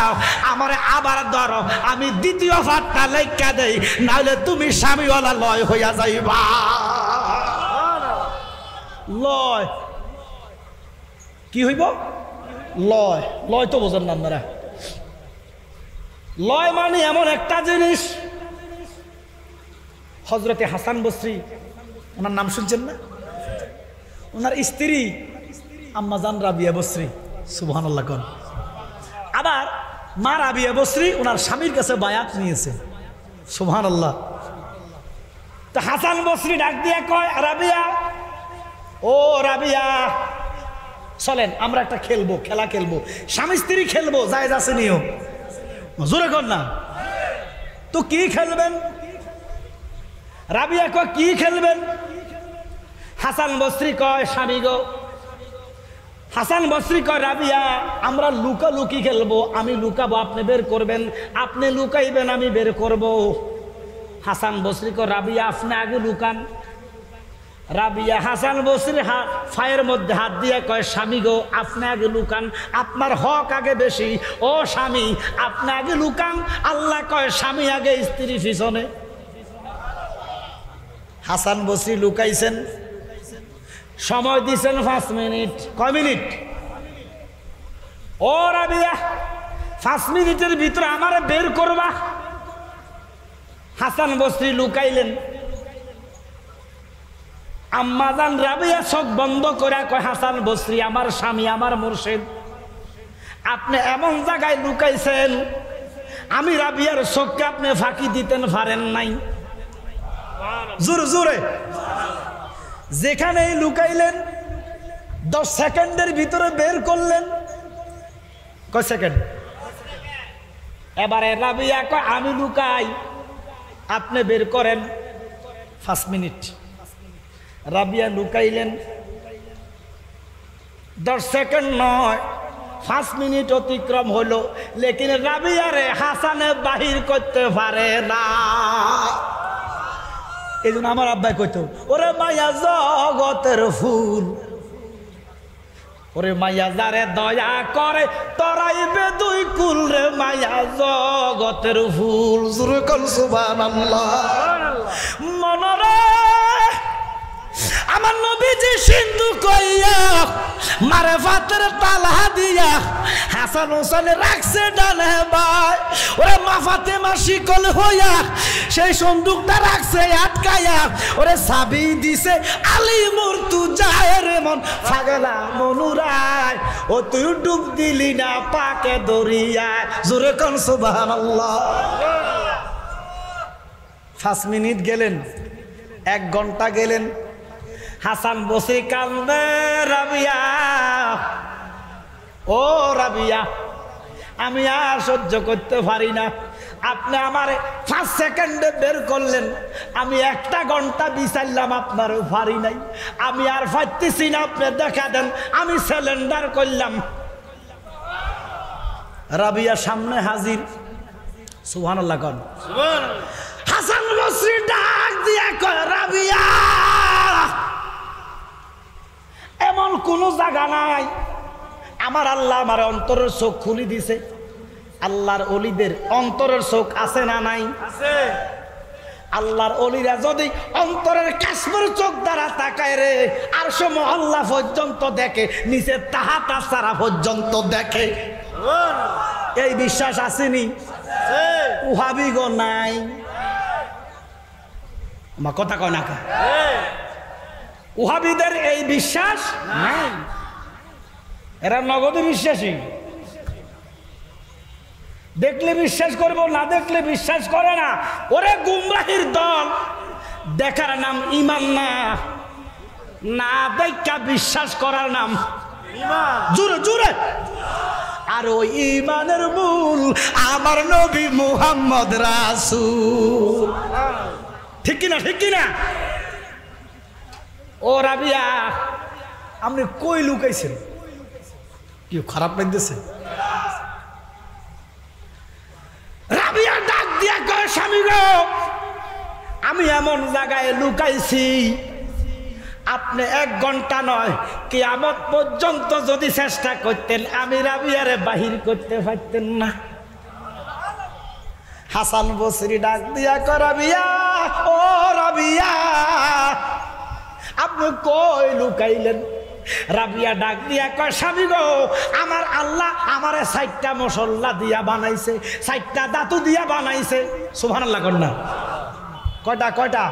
আমারে আবার ধরো, আমি দ্বিতীয় ফাটটা লেখা দেই, নাহলে তুমি স্বামীওয়ালা লয় হইয়া যাইবা। লয় কি হইব? লয়, লয় তো বোঝেন না আপনারা। লয় মানে এমন একটা জিনিস, হযরতে হাসান বসরি, ওনার নাম শুনছেন না? ওনার স্ত্রী আম্মাজান রাবিয়া বসরি, সুবহানাল্লাহ কোন। আবার মা রাবিয়া বসরি ওনার স্বামীর কাছে বায়াত নিয়েছে, সুবহানাল্লাহ। তো হাসান বসরি ডাক দিয়ে কয় রাবিয়া, ও রাবিয়া চলেন আমরা একটা খেলবো, খেলা খেলবো, স্বামী স্ত্রী খেলবো, জায়েজ আছে নিও। জোরে কর না। তো কি খেলবেন? রাবিয়া কয় কি খেলবেন? হাসান বসরি কয় স্বামী গো। হাসান বসরি কয় রাবিয়া আমরা লুকালুকি খেলবো, আমি লুকাবো আপনি বের করবেন, আপনি লুকাইবেন আমি বের করব। হাসান বসরি কয় রাবিয়া আপনি আগে লুকান। রাবিয়া হাসান বসরির ফায়ের মধ্যে হাত দিয়ে কয় স্বামী গো আপনি আগে লুকান, আপনার হক আগে বেশি। ও স্বামী আপনি আগে লুকান। আল্লাহ কয় স্বামী আগে, স্ত্রী পিছনে। হাসান বসরি লুকাইছেন, সময় দিয়েছেন 5 মিনিট। কয় মিনিট? ও রাবিয়া 5 মিনিটের ভিতরে আমারে বের করবা। হাসান বসরি লুকাইলেন। আম্মাজান রাবিয়া চোখ বন্ধ করে কয়, হাসান বসরি আমার স্বামী, আমার মুর্শিদ, আপনি এমন জায়গায় লুকাইছেন আমি রাবিয়ার চোখকে আপনি ফাঁকি দিতেন পারেন নাই। জোরে জোরে যেখানেই লুকাইলেন 10 সেকেন্ডের ভিতরে বের করলেন। কয় সেকেন্ড? এবারে রাবিয়া কয় আমি লুকাই, আপনি বের করেন 5 মিনিট। রাবিয়া লুকাইলেন 10 সেকেন্ড নয় 5 মিনিট অতিক্রম হলো, লেকিন রাবিয়ারে হাসানে বাহির করতে পারে না। এই জন্য আমার আব্বাই কইতো, ওরে মায়া জগতের ফুল, ওরে মায়া যারে দয়া করে তরাইবে 2 কুল রে মায়া জগতের ফুল। জোরে কল সুবহানাল্লাহ। মনরে আমার নবীজি সিন্ধু কইয়া মারে ফাতের তালা দিয়া হাসান হোসেন রাখছে ডানে ভাই। ওরে মা ফাতেমা শিকল হইয়া সেই সন্দুকটা রাখছে আটকায়া, ওরে চাবি দিছে আলী মুর্তুজায়ের মন পাগলা মনুরায়, ও তুই ডুব দিলি না পাকে দরিয়ায়। জোরে কোন সুবহানাল্লাহ। 5 মিনিট গেলেন, 1 ঘন্টা গেলেন, হাসান বসে কান্দে, রাবিয়া ও রাবিয়া আমি আর সহ্য করতে পারি না, আপনি আমার 5 সেকেন্ডে বের করলেন, আমি 1 ঘন্টা বিচারলাম আপনার পারি নাই, আমি আর পারতেছি না, আপনি দেখা দেন, আমি সিলিন্ডার করলাম। রাবিয়া সামনে হাজির। সুবহানাল্লাহ কোন সুবহানাল্লাহ। হাসান বসরি ডাক দিয়া কয়, রাবিয়া এমন কোন জায়গা নাই, আমার আল্লাহ আমার অন্তরের চোখ খুলি দিছে। আল্লাহর ওলিদের অন্তরের চোখ আছে না নাই? আছে। আল্লাহর ওলিরা যদি অন্তরের কাশ্মীর চোখ দ্বারা তাকায় রে, আর সময় আল্লাহ পর্যন্ত দেখে, নিচে তাহাতা সারা পর্যন্ত দেখে। এই বিশ্বাস আসেনি? উহাবি গো নাই। আমার কথা কয় না কা? উহাবিদের এই বিশ্বাস নাই, এরা নগদে বিশ্বাসী। দেখলে বিশ্বাস করবো, না দেখলে বিশ্বাস করে না। ওরে গুমরাহির দল, দেখার নাম ঈমান না, না দেখা বিশ্বাস করার নাম ঈমান। জোরে জোরে। আর ওই ঈমানের মূল আমার নবী মুহাম্মদ রাসূল। ঠিক কিনা? ঠিক কিনা? ও রাবিয়া আপনি কই লুকাইছেন? কি খারাপ লাগতেছে? রাবিয়া ডাক দিয়া কয়, স্বামী গো আমি এমন জায়গায় লুকাইছি, আপনি 1 ঘন্টা নয় কিয়ামত পর্যন্ত যদি চেষ্টা করতেন আমি রাবিয়ারে বাহির করতে পারতেন না। হাসান বসরি ডাক দিয়া কয়, রাবিয়া ও রাবিয়া আপনি কই লুকাইলেন? রাবিয়া ডাক দিয়া কয়, স্বামী গো আমার আল্লাহ আমারে 4টা মশলা দিয়া বানাইছে, 4টা ধাতু দিয়া বানাইছে। সুবহানাল্লাহ কোন না? কয়টা? কয়টা?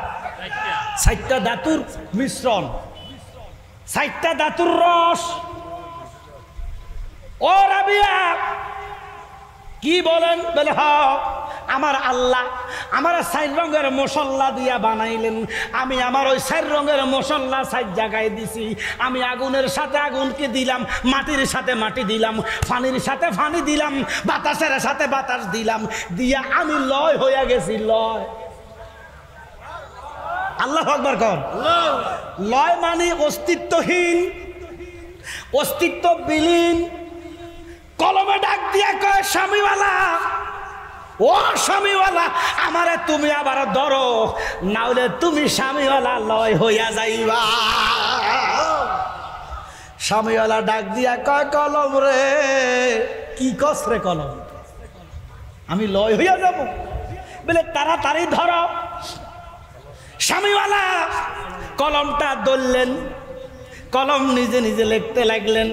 4টা ধাতুর মিশ্রণ, 4টা ধাতুর রস। ও রাবিয়া কি বলেন? বলে হ, আমার আল্লাহ আমার 4 রঙের মশলা দিয়া বানাইলেন, আমি আমার ওই 4 রঙের মশলা 4 জায়গায় দিছি। আমি আগুনের সাথে আগুনকে দিলাম, মাটির সাথে মাটি দিলাম, পানির সাথে পানি দিলাম, বাতাসের সাথে বাতাস দিলাম, দিয়া আমি লয় হইয়া গেছি। লয়। আল্লাহু আকবার কর। লয় মানে অস্তিত্বহীন, অস্তিত্ব বিলীন। কলমে ডাক দিয়া কয়, স্বামীওয়ালা ও স্বামীওয়ালা আমারে তুমি আবার ধরো, নাহলে তুমি স্বামীওয়ালা লয় হইয়া যাইবা। স্বামীওয়ালা ডাক দিয়া কয়, কলম রে কি কস রে কলম, আমি লয় হইয়া যাব? বলে তাড়াতাড়ি ধরো। স্বামীওয়ালা কলমটা ধরলেন, কলম নিজে নিজে লিখতে লাগলেন,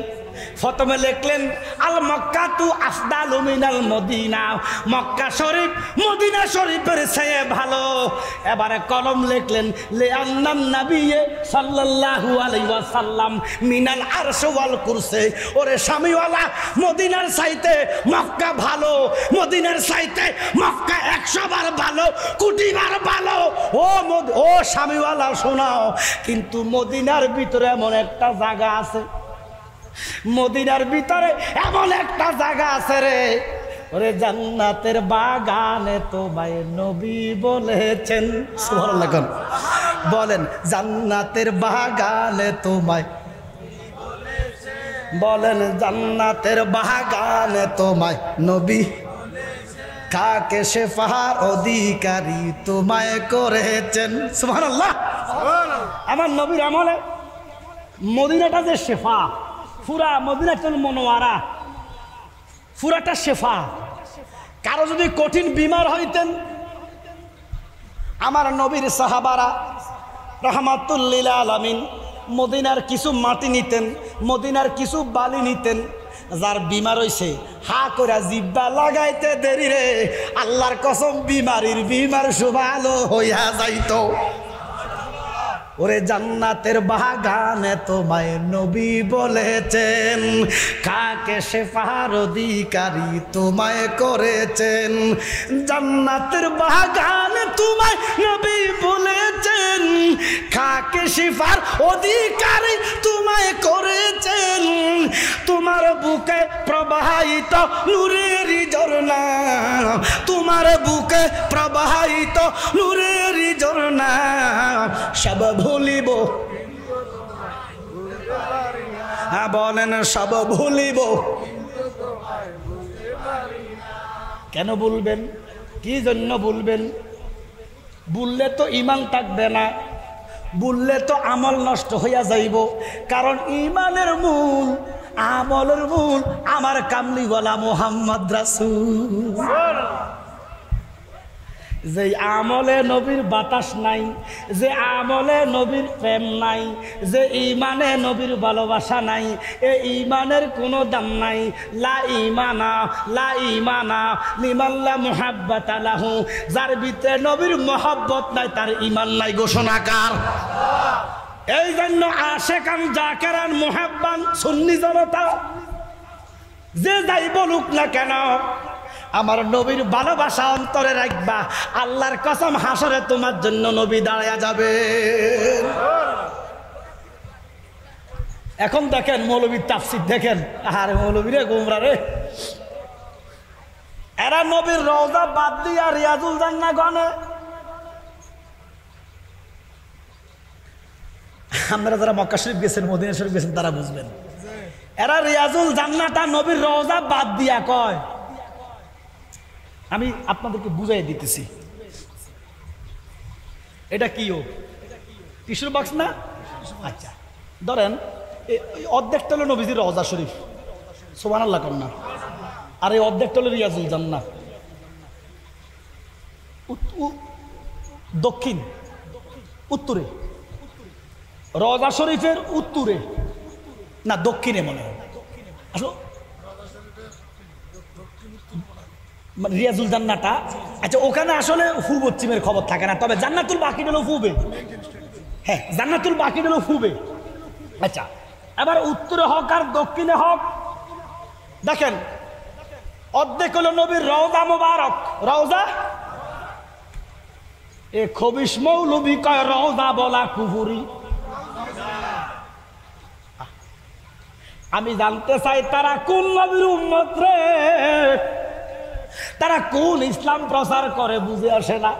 প্রথমে লিখলেন আল মক্কা তু আফদালু মিনাল মদিনা, মক্কা শরীফ মদিনা শরীফের চেয়ে ভালো। এবারে কলম লিখলেন লিআন্নান নাবিয়্যে সাল্লাল্লাহু আলাইহি ওয়াসাল্লাম মিনাল আরশ ওয়াল কুরসি। ওরে স্বামীওয়ালা, মদিনার চাইতে মক্কা ভালো, মদিনার চাইতে মক্কা 100 বার ভালো, কোটি বার ভালো। ও স্বামীওয়ালা শোনাও, কিন্তু মদিনার ভিতরে এমন একটা জায়গা আছে, মদিনার ভিতরে এমন একটা জায়গা আছে রে, ওরে জান্নাতের বাগানে তোমায় নবী বলেছেন। সুবহানাল্লাহ বলেন, জান্নাতের বাগানে তোমায় বলেন, জান্নাতের বাগানে তোমায় নবী কাকে শেফার অধিকারী তোমায় করেছেন। সুবহানাল্লাহ। আমার নবীর আমলে মদিনাটা যে শেফা, পুরা মদিনাতুল মুনাওয়ারা পুরাটা শেফা। কারো যদি কঠিন বিমার হইতেন, আমার নবীর সাহাবারা রাহমাতুল লিল আলামিন মদিনার কিছু মাটি নিতেন, মদিনার কিছু বালি নিতেন। যার বিমার হইছে হা করে জিব্বা লাগাইতে দেরি রে, আল্লাহর কসম বিমার ভালো হইয়া যাইতো। ওরে জান্নাতের বাগানে তোমায় নবী বলেছেন, কাকে শেফার অধিকারী তোমায় করেছেন। জান্নাতের বাগানে তোমায় নবী বলেছেন, কাকে শেফার অধিকারী তোমায় করেছেন। তোমার বুকে প্রবাহিত নূরের ঝরনা, তোমার বুকে প্রবাহিত নূরের ঝরনা, সব ভুলিব, হ্যাঁ বলেন সব ভুলিব। কেন বলবেন? কি জন্য বলবেন? বললে তো ঈমান থাকবে না, বললে তো আমল নষ্ট হইয়া যাইব। কারণ ঈমানের মূল, আমলের মূল আমার কামলিওয়ালা মুহাম্মদ রাসূল। যে আমলে নবীর বাতাস নাই, যে আমলে নবীর প্রেম নাই, যে ঈমানে নবীর ভালোবাসা নাই, এই ঈমানের কোনো দাম নাই। লা ঈমানা লিমান লা মুহাব্বাতা লাহু। যার ভিতরে নবীর মহব্বত নাই তার ঈমান নাই ঘোষণাকার। এই জন্য আশেকান জাকেরান মুহাব্বান সুন্নি জনতা যে যাই বলুক না কেন, আমার নবীর ভালোবাসা অন্তরে রাখবা। আল্লাহর কসম হাসরে তোমার জন্য নবী দাঁড়ায়া যাবে। এখন দেখেন মৌলবীর তাফসীর দেখেন, আরে মৌলবীরে গোমরা রে, এরা নবীর রওজা বাদ দিয়া রিয়াজুল জান্নাহ গনে। আপনারা যারা মক্কা শরীফ গেছেন, মদিনা শরীফ গেছেন, তারা বুঝবেন। এরা রিয়াজুল জান্নাহটা নবীর রওজা বাদ দিয়া কয়। আমি আপনাদেরকে বুঝাই দিতেছি। এটা কি ও টিস্যুর বক্স না? আচ্ছা ধরেন অর্ধেকটা হলো নবীজির রওজা শরীফ, সুবহানাল্লাহ কন্যা, আর এই অর্ধেকটা হলো রিয়াজুল জান্নাহ। দক্ষিণ উত্তরে, রওজা শরীফের উত্তরে না দক্ষিণে মনে হয় আসলে রিয়াজুল জান্নাহটা। আচ্ছা ওখানে আসলে পূব পশ্চিমের খবর থাকে না, তবে জান্নাতুল বাকি হলো পূবে। হ্যাঁ জান্নাতুল বাকি হলো পূবে। আচ্ছা এবার উত্তরে হোক আর দক্ষিণে হোক, দেখেন অর্ধেক হলো নবীর রওজা মুবারক, রওজা। এ খবিশ মৌলবী কয় রওজা বলা কুফরি। আমি জানতে চাই তারা কোন নবীর উম্মত রে, তারা কোন ইসলাম প্রচার করে বুঝে আসে না।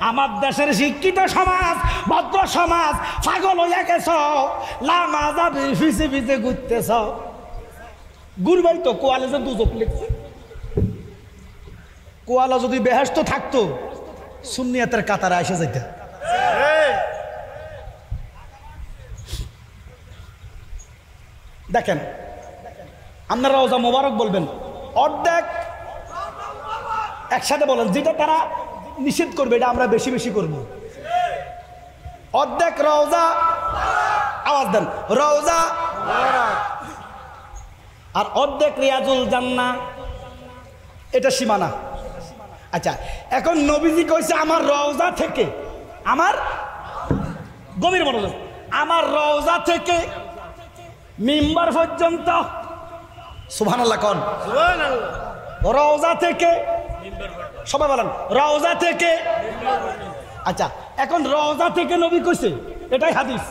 আমার দেশের শিক্ষিত সমাজ, ভদ্র সমাজ পাগল হইয়া গেছ, লামাজা ফিসে ফিসে ঘুরতেছ। গুরবাই তো কোয়ালে যে দুজক লিখছে, কোয়ালা যদি বেহেশত থাকতো সুন্নিয়াতের কাতারে এসে যাইতে। দেখেন আপনারা রওজা মোবারক বলবেন, অর্ধেক একসাথে বলেন, যেটা তারা নিষেধ করবে এটা আমরা বেশি বেশি করব। অর্ধেক রওজা, আওয়াজ দেন রওজা। আর অর্ধেক রিয়াজুল জান্নাহ এটা সীমানা। আচ্ছা, এখন নবীজি কইছে আমার রওজা থেকে, আমার গভীর মনোযোগ, আমার রওজা থেকে মিম্বার পর্যন্ত, সুবহানাল্লাহ কোন, রওজা থেকে, সবাই বলেন রওজা থেকে। আচ্ছা, এখন রওজা থেকে নবী কইছে, এটাই হাদিস।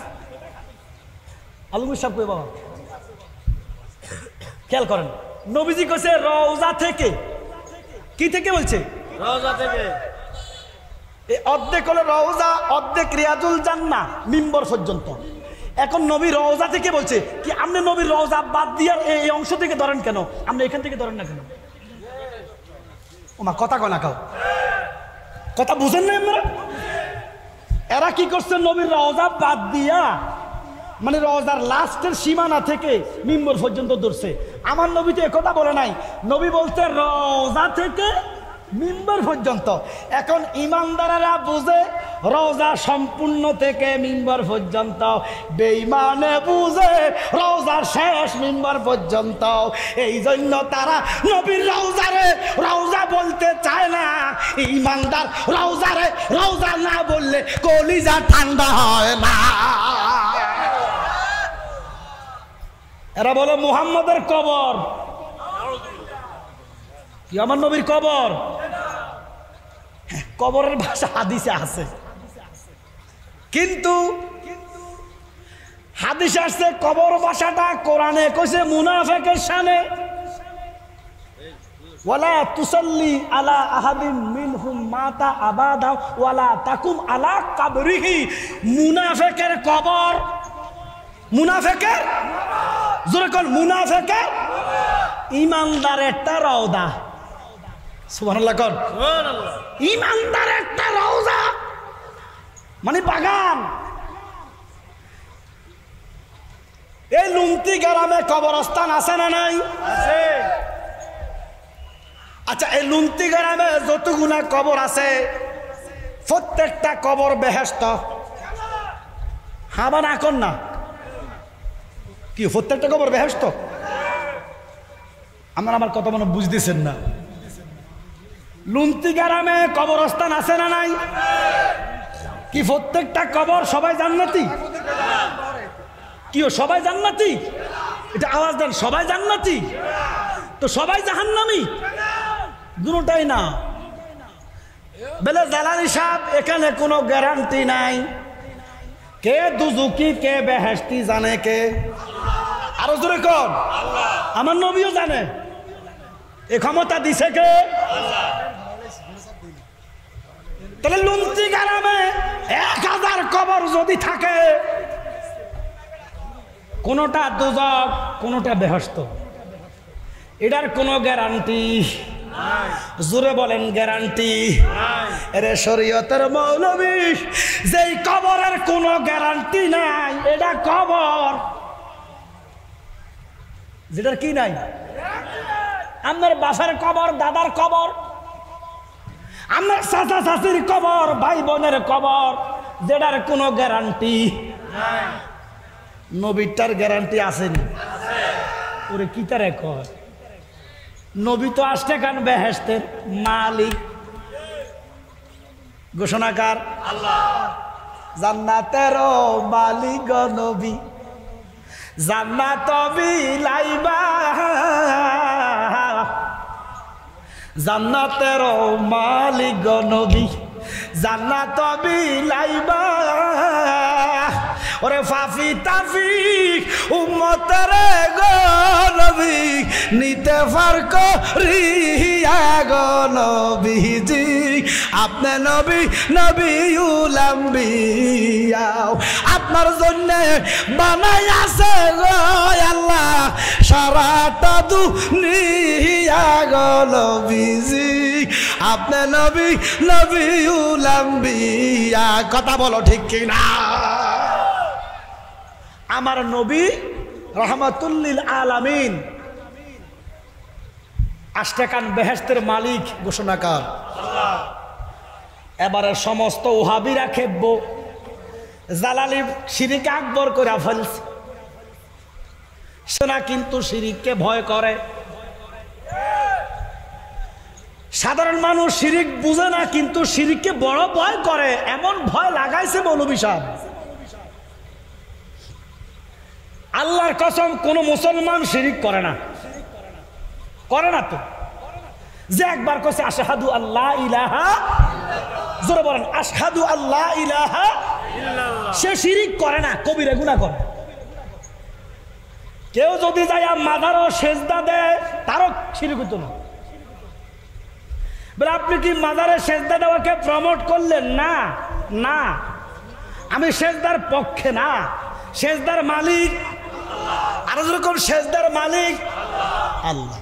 আলমগীর সাহেব কই বাবা, খেয়াল করেন, নবীজি কইছে রওজা থেকে। কি থেকে বলছে? রওজা থেকে। এই অর্ধেক হলো রওজা, অর্ধেক রিয়াজুল জান্নাহ মিম্বর পর্যন্ত। এখন নবী রওজা থেকে বলছে কি, আপনি নবীর রওজা বাদ দিয়ে এই অংশ থেকে ধরেন কেন, আপনি এখান থেকে ধরেন না কেন? ওমা কথা কয় না, কাও কথা বুঝেন না আমরা? এরা কি করছে, নবীর রওজা বাদ দিয়া মানে রওজার লাস্টের সীমানা থেকে মিম্বর পর্যন্ত ধরছে। আমার নবী তো একথা বলে নাই, নবী বলতে রওজা থেকে মিম্বর পর্যন্ত। এখন ইমানদারেরা বুঝে রওজা সম্পূর্ণ থেকে মিম্বর পর্যন্ত, বেঈমানে বুঝে রওজার শেষ মিম্বর পর্যন্ত। এই জন্য তারা নবীর রওজারে রওজা বলতে চায় না। ইমানদার রওজারে রওজা না বললে কলিজা ঠান্ডা হয় না। এরা বলে মুহাম্মদের কবর, কি আমার নবীর কবর? কবরের ভাষা হাদিসে আছে, কিন্তু হাদিসে আসছে কবর ভাষাটা কোরআনে কইছে মুনাফিকের শানে, ওয়ালা তুসাল্লি আলা আহাদিন মিনহুম মাতা আবাদা ওয়ালা তাকুম আলা কাবরিহি। মুনাফিকের কবর, মুনাফিকের জোরে কোন, মুনাফিকের ইমানদারেরটা রওজা, সুবহানাল্লাহ কোন, ইমানদারেরটা রওজা মানে বাগান। এই লুমতি গ্রামে কবরস্থান আছে না নাই? আছে। আচ্ছা, এই লুমতি গ্রামে যতগুলা কবর আছে প্রত্যেকটা কবর বেহেশত, হাবা না কর না কি, প্রত্যেকটা কবর বেহেশত? আমার কথা মনে বুঝতেছেন না? লুমতি গ্রামে কবরস্থান আছে না নাই? কি প্রত্যেকটা কবর সবাই জান্নাতি? কি সবাই জান্নাতি? এটা আওয়াজ দেন, সবাই জান্নাতি? তো সবাই জাহান্নামী? দুটোটাই না। বলে জালালী সাহেব এখানে কোনো গ্যারান্টি নাই, কে দুজুকি কে বেহেশতি জানে কে? আরো জোরে কোন, আমার নবীও জানে। এ ক্ষমতা দিছে কে? তাহলে লুমতি গ্রামে 1000 কবর যদি থাকে, কোনটা দোজখ কোনটা বেহেশত, এটার কোনো গ্যারান্টি? জোরে বলেন গ্যারান্টি? এরে শরীয়তের মৌলবী, যেই কবরের কোনো গ্যারান্টি নাই, এটা কবর যেটার কি নাই। আমার বাসার কবর, দাদার কবর, আমার চাচা চাচির কবর, ভাই বোনের কবর, যেটার কোনো গ্যারান্টি নাই। নবীটার গ্যারান্টি আসেনি। ওরে কি তারে কয়, নবী তো আসতে কান বেহেশতের মালিক, ঘোষণাকার আল্লাহ, জান্নাতের মালিক নবী, জান্নাত বিলাইবা, জান্নাতের মালিক নবী, জান্নাত বিলাইবা। ওরে ফাফি তাফি উম্মতের গো নবী, নিতে ফারক রিয়া গো নবীজি, আপনি নবী নবীউল আম্বিয়া, আপনার জন্য বানাই আছে গো আল্লাহ সারাটা দুনিয়া গো নবীজি, আপনি নবী নবীউল আম্বিয়া। কথা বলো ঠিক কিনা? আমার নবী রাহমাতুল আলামিন, আশটাকান বেহেশতের মালিক, ঘোষণাকার আল্লাহ। এবারে সমস্ত ওহাবিরা খেপব, জালালি শিরিক আকবর করে ফেলছে। সে না কিন্তু শিরিককে ভয় করে। সাধারণ মানুষ শিরিক বুঝে না, কিন্তু শিরিককে বড় ভয় করে। এমন ভয় লাগাইছে মৌলভী সাহেব, আল্লাহর কসম কোন মুসলমান শিরিক করে না, করে না তো। যে একবার কইছে আশহাদু আল্লাহ ইলাহা, জোরে বলেন আশহাদু আল্লাহ ইলাহা ইল্লাল্লাহ, সে শিরিক করে না, কবিরা গুনাহ করে। কেউ যদি যায় মাজারও সেজদা দেয়, তারও শিরিক হতো না। বলে আপনি কি মাজারে সেজদা দেওয়াকে প্রমোট করলেন? না না, আমি সেজদার পক্ষে না। সেজদার মালিক আর যেরকম সেজদার মালিক আল্লাহ,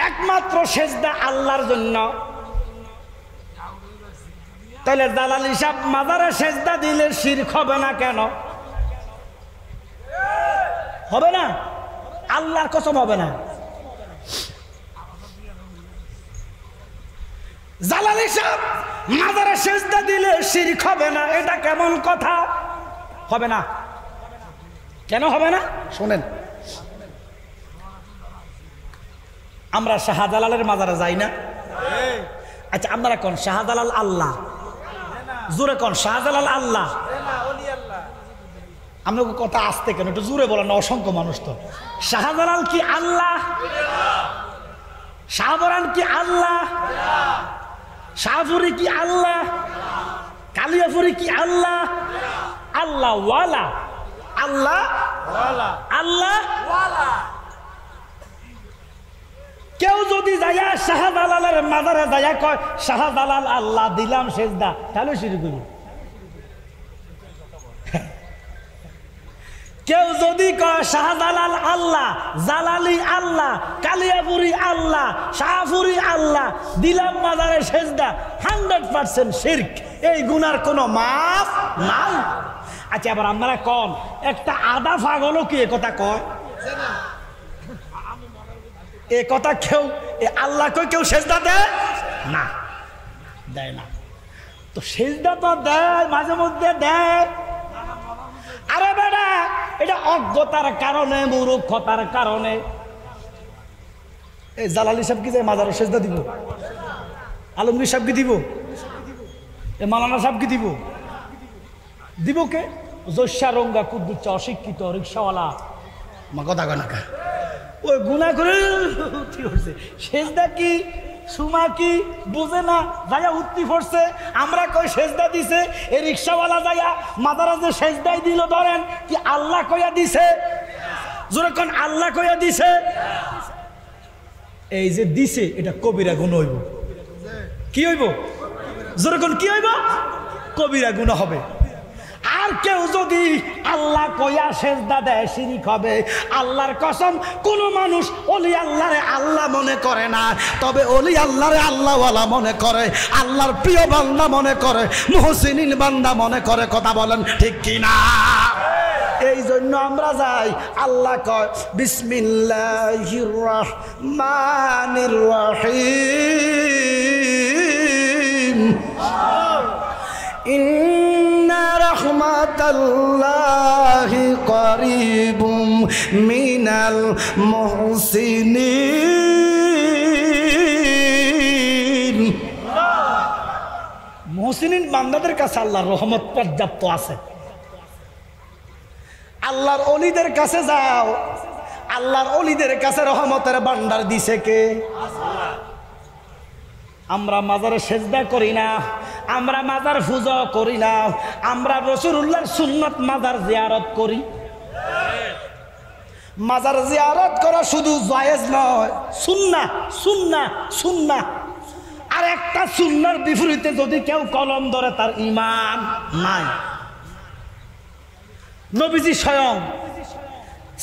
একমাত্র সেজদা আল্লাহর জন্য। তাহলে দালাল হিসাব মাজারে সেজদা দিলে শিরক হবে না কেন? হবে না, আল্লাহর কসম হবে না। জালাল হিসাব মাজারে সেজদা দিলে শিরক হবে না, এটা কেমন কথা? হবে না। কেন হবে না? শোনেন, আমরা শাহজালালের মাজারে যাই না? আচ্ছা আপনারা কোন শাহজালাল আল্লাহ? জোরে কোন শাহজালাল আল্লাহ? আপনাকে কথা আসতে কেন, একটু জোরে বলেন না, অসংখ্য মানুষ তো। শাহজালাল কি আল্লাহ? শাহবরান কি আল্লাহ? শাহপুরি কি আল্লাহ? কালিয়াপুরি কি আল্লাহ? আল্লাহ ওয়ালা, আল্লাহ আল্লাহ ওয়ালা। কেউ যদি যাইয়া শাহজালালের মাজারে যাইয়া কয় শাহজালাল আল্লাহ দিলাম সেজদা, তাহলে শিরক হইল। কেউ যদি কয় শাহজালাল আল্লাহ, জালালি আল্লাহ, কালিয়াপুরি আল্লাহ, শাহপুরি আল্লাহ দিলাম মাজারে সেজদা, 100% শিরক। এই গুনার কোনো মাফ নাই। আচ্ছা আবার আপনারা কোন একটা আদা পাগল কি এ কথা কয়? এ কথা কেউ আল্লাহ কই কেউ সেজদা দেয় না? দেয় না তো। সেজদা তো দেয়, মাঝে মধ্যে দেয়। আরে বেটা, এটা অজ্ঞতার কারণে, মূর্খতার কারণে। এই জালালি সাহেব কি যে মাজারে সেজদা দিব? আলমগীর সাহেব কি দিব? এ মালানা সাহেব কি দিব? দিব কে? জস্যা রঙ্গা কুদ্দুচ্চা অশিক্ষিত রিক্সাওয়ালা মা কথা কয় না কা, ওই গুনাহ করে সেজদা কি সুমা কি বুঝে না, যাইয়া উত্তি পড়ছে। আমরা কই সেজদা দিছে, এই রিক্সাওয়ালা যাইয়া মাদারা যে সেজদাই দিল, ধরেন কি আল্লাহ কইয়া দিছে? জোরে কোন আল্লাহ কইয়া দিছে? এই যে দিছে এটা কবিরা গুনাহ হইব। কি হইব? জোরে কোন কি হইব? কবিরা গুনাহ হবে। আর কেউ যদি আল্লাহ কইয়া সেজদা দেয়, শিরিক হবে। আল্লাহর কসম, কোন মানুষ ওলি আল্লাহরে আল্লাহ মনে করে না, তবে ওলি আল্লাহরে আল্লাহওয়ালা মনে করে, আল্লাহর প্রিয় বান্দা মনে করে, মুহসিনিন বান্দা মনে করে। কথা বলেন ঠিক কি না? এই জন্য আমরা যাই, আল্লাহ কয় বিসমিল্লাহির রহমানির রহিম, ইন্না রাহমাতাল্লাহি করিবুম মিনাল মুহসিনিন। মুহসিনিন বান্দাদের কাছে আল্লাহর রহমত পর্যাপ্ত আছে। আল্লাহর ওলিদের কাছে যাও, আল্লাহর ওলিদের কাছে রহমতের ভান্ডার দিছে কে? আমরা মাজারে সেজদা করি না, আমরা মাজার পূজা করি না, আমরা রাসূলুল্লাহর সুন্নাত মাজার জিয়ারত করি। মাজার জিয়ারত করা শুধু জায়েজ নয়, সুন্নাহ সুন্নাহ সুন্নাহ। আর একটা সুন্নাহর বিপরীতে যদি কেউ কলম ধরে, তার ঈমান নাই। নবীজি স্বয়ং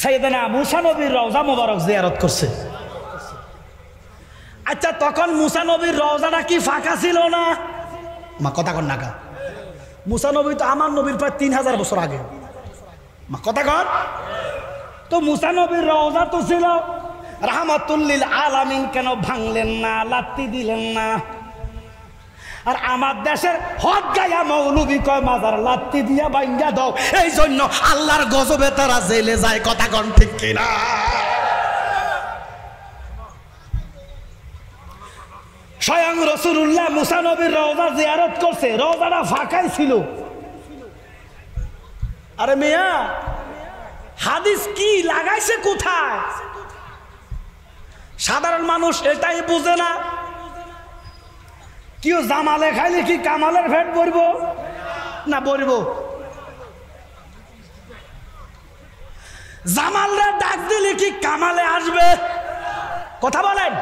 সাইয়েদনা মুসা নবীর রওজা মোবারক জিয়ারত করছে। আচ্ছা, তখন মুসা নবীর রওজাটা কি ফাঁকা ছিল না? মা কথা কন নাকা। মুসা নবী তো আমার নবীর প্রায় 3000 বছর আগে। মা কথা কন। তো মুসা নবীর রওজা তো ছিল, রাহমাতুল লিল আলামিন কেন ভাঙলেন না, লাত্তি দিলেন না? আর আমার দেশের হদ গায়া মৌলবি কয় মাজার লাত্তি দিয়া বাইঙ্গা দাও, এই জন্য আল্লাহর গজবে তারা জেলে যায়। কথা কোন ঠিক কিনা? স্বয়ং রাসূলুল্লাহ মুসা নবীর রওজা জিয়ারত করছে, রওজাটা ফাঁকাই ছিল। আরে মিয়া, হাদিস কি লাগাইছে কোথায়? সাধারণ মানুষ এটাই বুঝে না। কেউ জামালে খাইলে কি কামালের ভেট পড়ব না? পড়ব। জামালরা ডাক দিলে কি কামালে আসবে? কথা বলেন।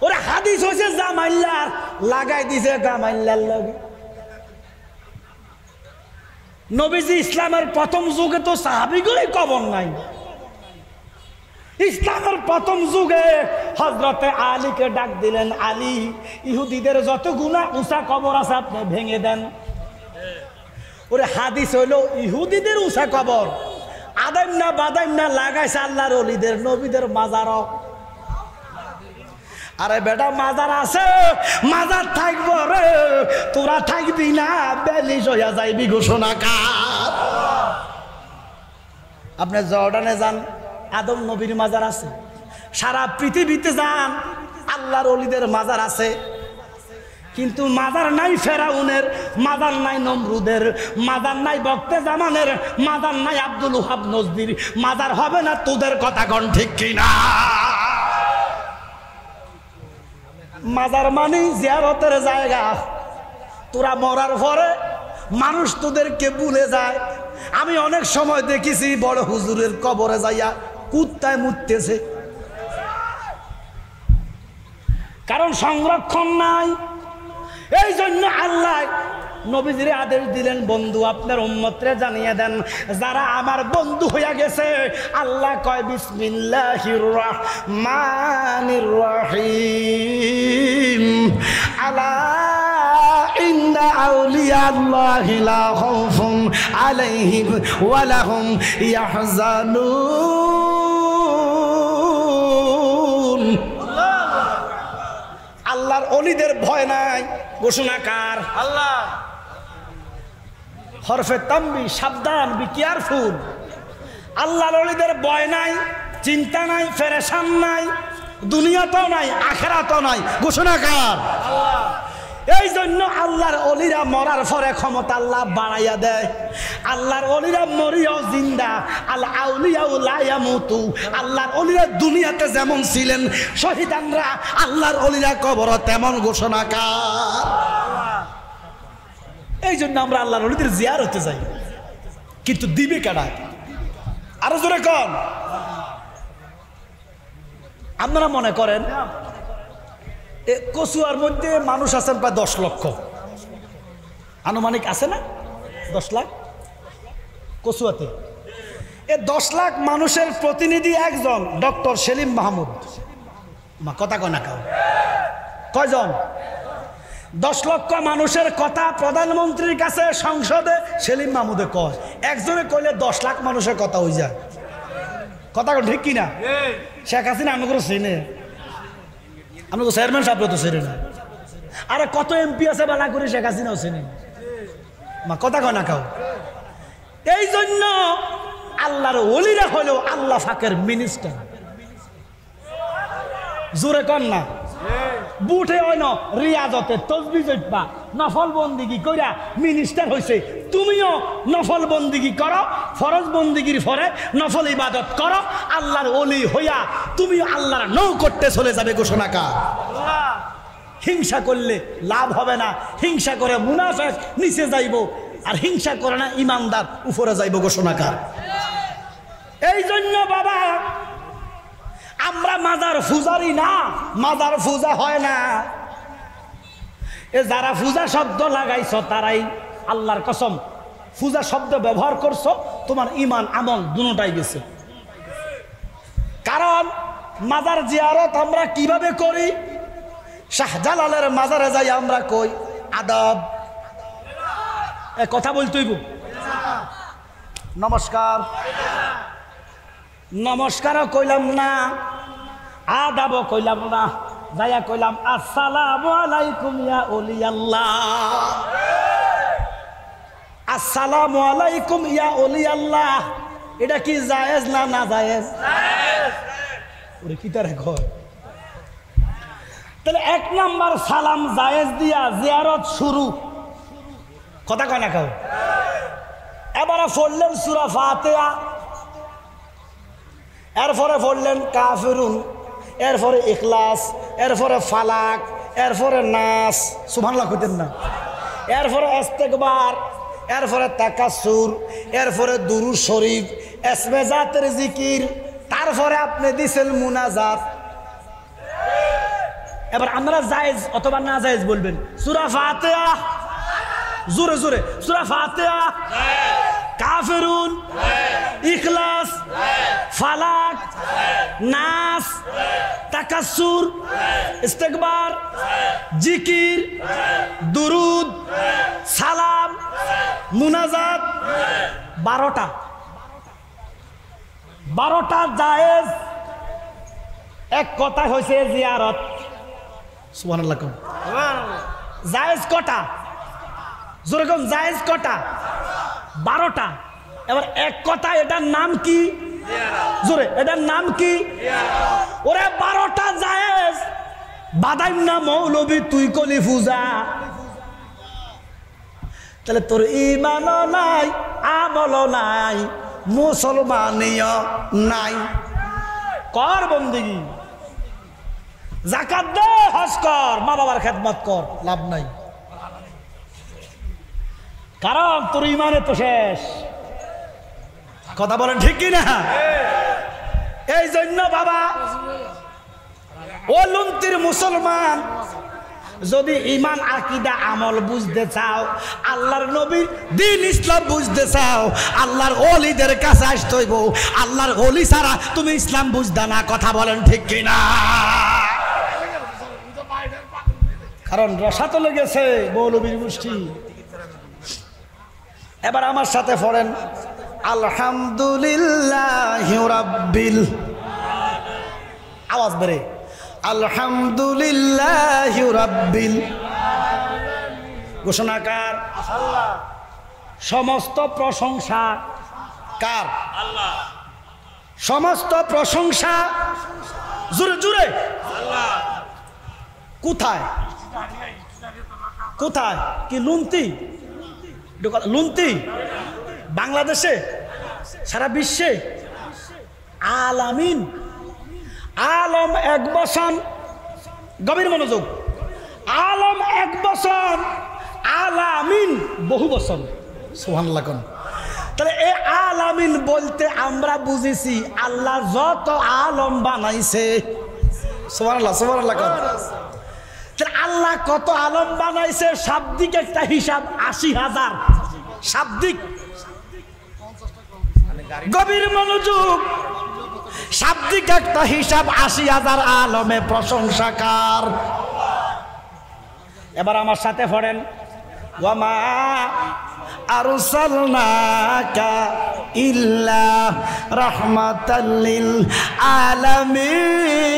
ওরা হাদিস হয়েছে জামাইল্লার, লাগাই দিছে কামাইল্লার লগে। নবীজি ইসলামের প্রথম যুগে তো সাহাবীগুলোই কবর নাই। ইসলামের প্রথম যুগে হযরতে আলীকে ডাক দিলেন, আলী, ইহুদিদের যত গুনাহ উঁচা কবর আছে আপনি ভেঙে দেন। ওরে হাদিস হইল ইহুদিদের উঁচা কবর আদাইম না বাদাইম না লাগাইছে আল্লাহর ওলিদের নবীদের মাজারও। আরে বেটা, মাজার আছে, মাজার থাকবো রে, তোরা থাকবি না, বেলিশ হইয়া যাইবি ঘোষণা কার। আপনি জর্ডানে যান, আদম নবীর মাজার আছে। সারা পৃথিবীতে যান, আল্লাহর ওলিদের মাজার আছে। কিন্তু মাজার নাই ফেরাউনের, মাজার নাই নমরুদের, মাজার নাই বক্তে জামানের, মাজার নাই আব্দুল ওহাব নজদির। মাজার হবে না তোদের। কথা কোন ঠিক কিনা? মাজার মানে জিয়ারতের জায়গা। তোরা মরার পরে মানুষ তোদেরকে ভুলে যায়। আমি অনেক সময় দেখেছি বড় হুজুরের কবরে যাইয়া কুত্তায় মুততেছে, কারণ সংরক্ষণ নাই। এই জন্য আল্লাহ নবীজির আদেশ দিলেন, বন্ধু আপনার উম্মতরে জানিয়ে দেন, যারা আমার বন্ধু হইয়া গেছে, আল্লাহ কয় বিসমিল্লাহির রহমানির রহিম, আলা ইন্না আউলিয়া আল্লাহি লা খাউফুন আলাইহিম ওয়া লাহুম ইয়াহজানুন। আল্লাহর ওলিদের ভয় নাই। ঘোষণাকার আল্লাহ। হরফে তাম্বি, সাবধান, বি কেয়ারফুল। আল্লাহর ওলিদের ভয় নাই, চিন্তা নাই, পেরেশান নাই, দুনিয়াতেও নাই, আখিরাতেও নাই। ঘোষণাকার আল্লাহ। এই জন্য আল্লাহর ওলিরা মরার পরে ক্ষমতা আল্লাহ বাড়াইয়া দেয়। আল্লাহর ওলিরা মরিয়াও জিন্দা। আল আউলিয়াউ লা ইয়ামুতু। আল্লাহর ওলিরা দুনিয়াতে যেমন ছিলেন, শহীদানরা আল্লাহর ওলিরা কবরে তেমন। ঘোষণাকার। এই জন্য আমরা আল্লাহর ওলিদের জিয়ারতে যাই। কিন্তু দিবে কারা? আরো জোরে কন। আপনারা মনে করেন কচুয়ার মধ্যে মানুষ আছেন প্রায় 10 লক্ষ, আনুমানিক আছে না? 10 লাখ কচুয়াতে। 10 লাখ মানুষের প্রতিনিধি একজন, ডক্টর সেলিম মাহমুদ। কথা কয় না কাউ? কয়জন? 10 লক্ষ মানুষের কথা প্রধানমন্ত্রীর কাছে সংসদে সেলিম মাহমুদে কয়। একজনে কইলে 10 লাখ মানুষের কথা হয়ে যায়। কথা ঠিক কিনা? শেখ হাসিনা আমি করে চিনে, আমি তো চেয়ারম্যান সাহেব তো চেনে না। আরে কত এমপি আছে বালা করে শেখ হাসিনাও চেনে। কথা কয় না কাউ? এই জন্য আল্লাহর ওলিরা হলো আল্লাহ ফাকের মিনিস্টার। জোরে কন না? বুটে হয় না রিয়াজতে তসবিহ জপা নফল বন্দিগি কইরা মিনিস্টার হইছে। তুমিও নফল বন্দিগি করো, ফরজ বন্দিগির পরে নফল ইবাদত করো, আল্লাহর ওলি হইয়া তুমি আল্লাহর নৌ করতে চলে যাবে। ঘোষণাকার আল্লাহ। হিংসা করলে লাভ হবে না। হিংসা করে মুনাফিক নিচে যাইব, আর হিংসা করে না ইমানদার উপরে যাইব। ঘোষণাকার। এই জন্য বাবা, আমরা মাজার পূজারি না, মাজার পূজা হয় না। যারা পূজা শব্দ লাগাইছ তারাই আল্লাহর কসম পূজা শব্দ ব্যবহার করছো, তোমার ইমান আমল দুটোটাই গেছে। কারণ মাজার জিয়ারত আমরা কিভাবে করি? শাহজালালের মাজারে যাই আমরা কই আদব। কথা বলতেইব নমস্কার, নমস্কারও কইলাম না, আদাবও কইলাম না, যাইয়া কইলাম আসসালামু আলাইকুম ইয়া ওলি আল্লাহ, আসসালামু আলাইকুম ইয়া ওলি আল্লাহ। এটা কি জায়েজ না না জায়েজ? ওরে কি তার ঘর। তাহলে 1 নাম্বার সালাম জায়েজ দিয়া জিয়ারত শুরু, কথা কয় না কেউ। এবারে পড়লেন সূরা ফাতিহা, এরপরে পড়লেন কাফিরুন, এরপরে ইখলাস, এরপরে ফালাক, এরপরে নাস, সুবহানাল্লাহ কইতেন না, এরপরে ইস্তেগফার, এরপরে তাকাসসুর, এরপরে দুরূদ শরীফ, ইসমে জাতের জিকির, তারপরে আপনি দিছেন মুনাজাত। এবার আমরা জায়েজ অথবা না জায়েজ বলবেন। সূরা ফাতিহা, জোরে জোরে, সূরা ফাতিহা, কাফিরুন, ইখলাস, ফালাক, নাস, তাকাসসুর, ইস্তেগফার, জিকির, দুরুদ, সালাম, মুনাজাত, 12টা 12টা জায়েজ। এক কথা হয়েছে জিয়ারত। সুবহানাল্লাহ। জায়েজ কটা? জোরে কোন, জায়েজ কটা? 12টা। এবার এক কথা, এটার নাম কি? জোরে, এটার নাম কি? ওরে 12টা জায়েজ বাদাইম না মৌলবি, তুই কলি পূজা। তাহলে তোর ঈমানও নাই, আমলও নাই, মুসলমানিও নাই। কর বন্দেগি, যাকাত দে, হজ কর, মা বাবার খেদমত কর, লাভ নাই। কারণ তোর ইমানে তো শেষ। কথা বলেন ঠিক কি না? এই জন্য বাবা, ও লুন্তির মুসলমান, যদি ইমান আকীদা আমল বুঝতে চাও, আল্লাহর নবীর দ্বীন ইসলাম বুঝতে চাও, আল্লাহর ওলিদের কাছে আসতে হইব। আল্লাহর ওলি ছাড়া তুমি ইসলাম বুঝতে না। কথা বলেন ঠিক কি না? কারণ রসাত লেগেছে মৌলবীর গোষ্ঠী। এবার আমার সাথে পড়েন, আলহামদুলিল্লাহি রাব্বিল, আওয়াজ বেড়ে, আলহামদুলিল্লাহি রাব্বিল। ঘোষণাকার আল্লাহ, সমস্ত প্রশংসা কার? আল্লাহ। সমস্ত প্রশংসা জোরে জোরে আল্লাহ। কোথায় কোথায়? কি লুন্তি? লুন্তি বাংলাদেশে, সারা বিশ্বে, আলামিন, আলম এক বচন, গভীর মনোযোগ, আলম এক বচন, আলামিন বহু বচন। সুবহানাল্লাহ। তাহলে এই আলামিন বলতে আমরা বুঝেছি আল্লাহ যত আলম বানাইছে। সুবহানাল্লাহ সুবহানাল্লাহ। আল্লাহ কত আলম বানাইছে, শাব্দিক একটা হিসাব 80,000 শাব্দিক। গভীর মনোযোগ, শাব্দিক একটা হিসাব 80,000 আলমে প্রশংসাকার। এবার আমার সাথে পড়েন, ওয়ামা আরসালনাকা ইল্লা রাহমাতাল লিল আলামিন।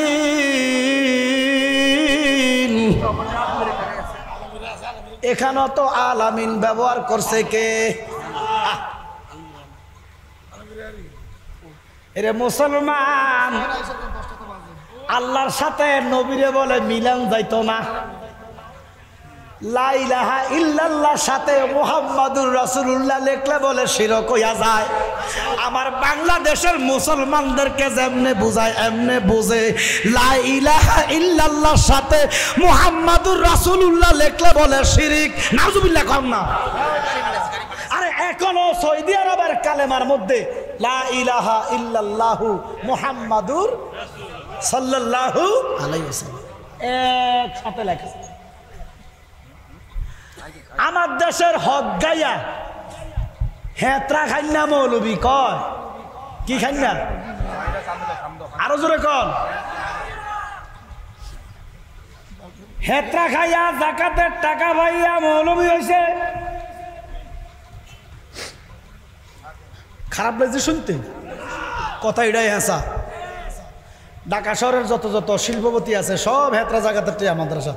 এখানে তো আলামিন ব্যবহার করছে কে? এরে মুসলমান, আল্লাহর সাথে নবীরে বলে মিলান যাইতো না। লা ইলাহা ইল্লাল্লাহর সাথে মুহাম্মাদুর রাসূলুল্লাহ লিখলে বলে শিরক হইয়া যায়। আমার বাংলাদেশের মুসলমানদেরকে যেমনে বুঝায় এমনে বুঝে। লা ইলাহা ইল্লাল্লাহর সাথে মুহাম্মাদুর রাসূলুল্লাহ লিখলে বলে শিরিক। নাউজুবিল্লাহ কম না। আরে এখনো সৌদি আরবের কালেমার মধ্যে লা ইলাহা ইল্লাল্লাহু মুহাম্মাদুর সাল্লাল্লাহু আলাইহি ওয়াসাল্লাম একসাথে লেখা। আমার দেশের হক গাইয়া হেত্রা খান্না মৌলবি কয় কি খান্না? আরো জোরে কন। হেত্রা খাইয়া জাকাতের টাকা পাইয়া মৌলবি হয়েছে। খারাপ লাগছে শুনতে, কথা এটাই হাসা। ঢাকা শহরের যত যত শিল্পপতি আছে সব হেতরা জায়গাতে টিয়া মাদ্রাসা